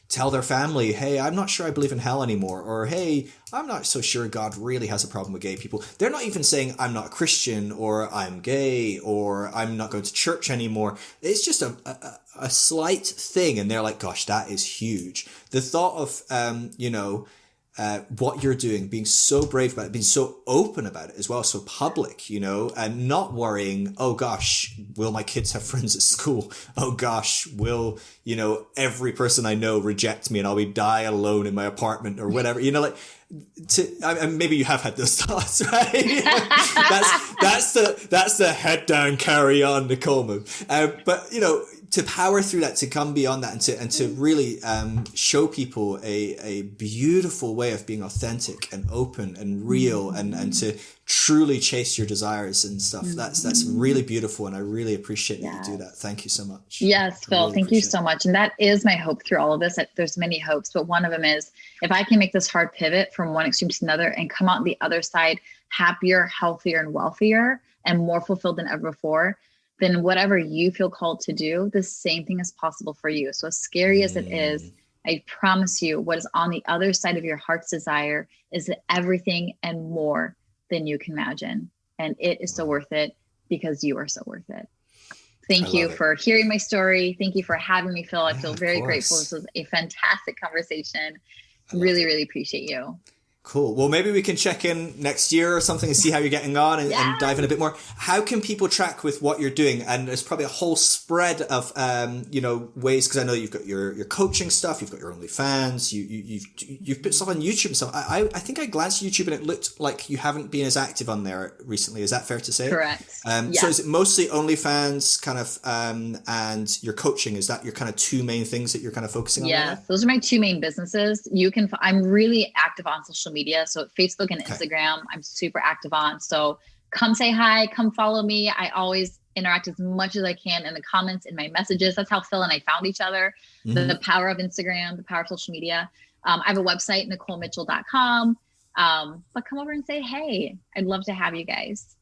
tell their family, hey, I'm not sure I believe in hell anymore, or hey, I'm not so sure God really has a problem with gay people. They're not even saying I'm not a Christian or I'm gay or I'm not going to church anymore. It's just a slight thing, and they're like, gosh, that is huge. The thought of what you're doing, being so brave about it, being so open about it as well, so public, and not worrying, oh gosh, will my kids have friends at school? Oh gosh, will, every person I know reject me and I'll be die alone in my apartment or whatever, maybe you have had those thoughts, right? that's the head down, carry on, Nikole move. But to power through that, to come beyond that, and to really show people a beautiful way of being authentic and open and real, and to truly chase your desires and stuff. That's really beautiful, and I really appreciate that you do that. Thank you so much. Yes, Phil, really thank you so much. And that is my hope through all of this. There's many hopes, but one of them is if I can make this hard pivot from one extreme to another and come out the other side happier, healthier, and wealthier and more fulfilled than ever before, then whatever you feel called to do, the same thing is possible for you. So as scary as it is, I promise you what is on the other side of your heart's desire is everything and more than you can imagine. And it is so worth it because you are so worth it. Thank you for hearing my story. Thank you for having me, Phil. I feel very grateful. This was a fantastic conversation. Really, really appreciate you. Cool. Well, maybe we can check in next year or something and see how you're getting on and dive in a bit more. How can people track with what you're doing? And there's probably a whole spread of, ways, because I know you've got your coaching stuff, you've got your OnlyFans, you've put stuff on YouTube and stuff. I think I glanced at YouTube and it looked like you haven't been as active on there recently. Is that fair to say? Correct. So is it mostly OnlyFans kind of, and your coaching? Is that your kind of two main things that you're kind of focusing on? Yes, those are my two main businesses. I'm really active on social media. So Facebook and Instagram, I'm super active on. So come say hi, come follow me. I always interact as much as I can in the comments, in my messages. That's how Phil and I found each other. The power of Instagram, the power of social media. I have a website, NikoleMitchell.com. But come over and say, hey, I'd love to have you guys.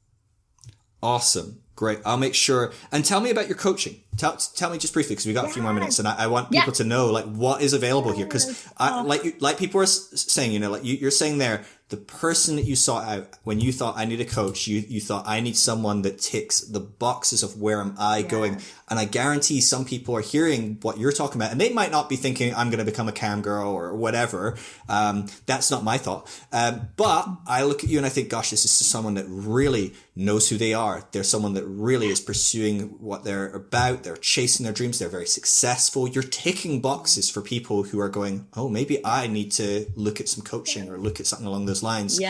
Awesome. Great. I'll make sure. And tell me about your coaching. Tell me just briefly, because we got a few more minutes, and I want people to know what is available here. Because like people are saying, you're saying there, the person that you sought out when you thought I need a coach, you thought I need someone that ticks the boxes of where am I going. And I guarantee some people are hearing what you're talking about, and they might not be thinking I'm going to become a cam girl or whatever. That's not my thought. But I look at you and I think, gosh, this is someone that really knows who they are. They're someone that really is pursuing what they're about. They're chasing their dreams. They're very successful. You're ticking boxes for people who are going, oh, maybe I need to look at some coaching or look at something along those lines.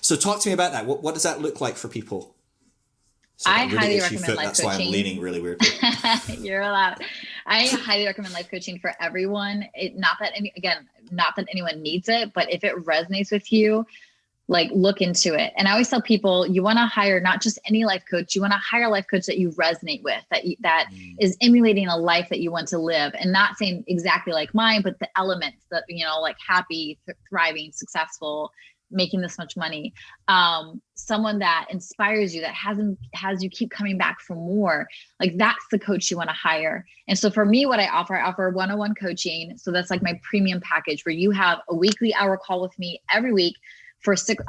So talk to me about that. What does that look like for people? So I highly recommend life coaching. That's why I'm leaning really weirdly. You're allowed. I highly recommend life coaching for everyone. Not that anyone needs it, but if it resonates with you, look into it. And I always tell people, you want to hire not just any life coach, you want to hire a life coach that you resonate with, that is emulating a life that you want to live, and not saying exactly like mine, but the elements that, like happy, thriving, successful, making this much money. Someone that inspires you, that has you keep coming back for more. That's the coach you want to hire. And so for me, what I offer one-on-one coaching. So that's like my premium package, where you have a weekly hour call with me every week for 6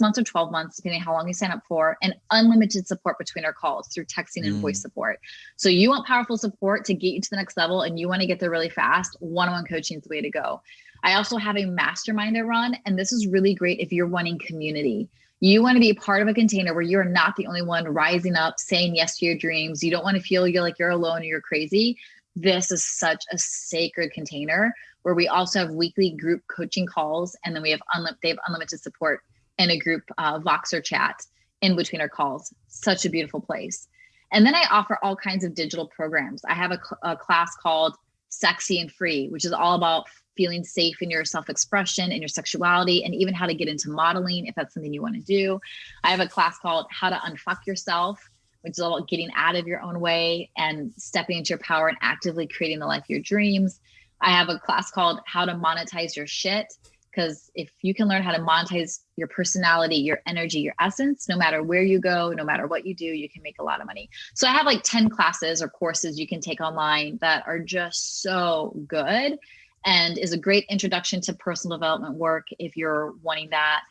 months or 12 months, depending how long you sign up for, and unlimited support between our calls through texting and voice support. So you want powerful support to get you to the next level, and you want to get there really fast, one-on-one coaching is the way to go. I also have a mastermind I run, and this is really great if you're wanting community. You want to be a part of a container where you're not the only one rising up, saying yes to your dreams. You don't want to feel you're alone or you're crazy. This is such a sacred container where we also have weekly group coaching calls. And then they have unlimited support in a group Voxer chat in between our calls. Such a beautiful place. And then I offer all kinds of digital programs. I have a class called Sexy and Free, which is all about feeling safe in your self-expression and your sexuality, and even how to get into modeling if that's something you want to do. I have a class called How to Unfuck Yourself, which is all about getting out of your own way and stepping into your power and actively creating the life of your dreams. I have a class called How to Monetize Your Shit, because if you can learn how to monetize your personality, your energy, your essence, no matter where you go, no matter what you do, you can make a lot of money. So I have like 10 classes or courses you can take online that are just so good and is a great introduction to personal development work if you're wanting that,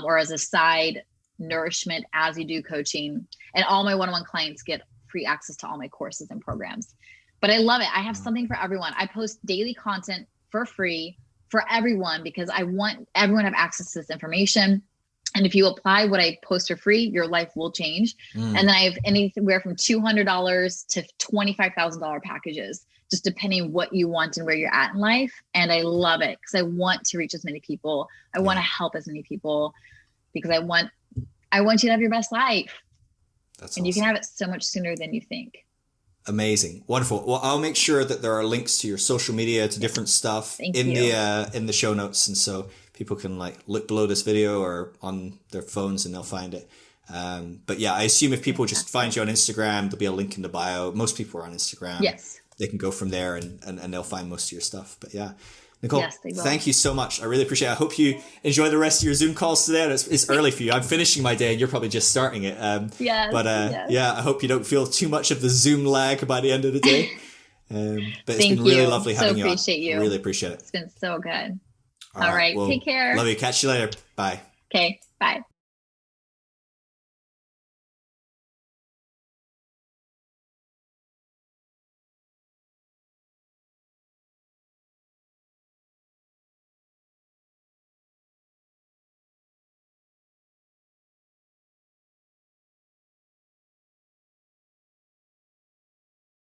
or as a side nourishment as you do coaching. And all my one-on-one clients get free access to all my courses and programs. But I love it. I have something for everyone. I post daily content for free for everyone because I want everyone to have access to this information. And if you apply what I post for free, your life will change. And then I have anywhere from $200 to $25,000 packages, just depending what you want and where you're at in life. And I love it because I want to reach as many people. I want to help as many people because I want you to have your best life. That's and awesome. You can have it so much sooner than you think. Amazing. Wonderful. Well, I'll make sure that there are links to your social media, to different stuff in the show notes. And so people can like look below this video or on their phones and they'll find it. But yeah, I assume if people just find you on Instagram, there'll be a link in the bio. Most people are on Instagram. Yes. They can go from there and they'll find most of your stuff. But yeah, Nikole, yes, thank you so much. I really appreciate it. I hope you enjoy the rest of your Zoom calls today. It's early for you. I'm finishing my day and you're probably just starting it. Yeah, I hope you don't feel too much of the Zoom lag by the end of the day. But it's been really lovely having you on. I really appreciate it. It's been so good. All right. Well, take care. Love you. Catch you later. Bye. Okay. Bye.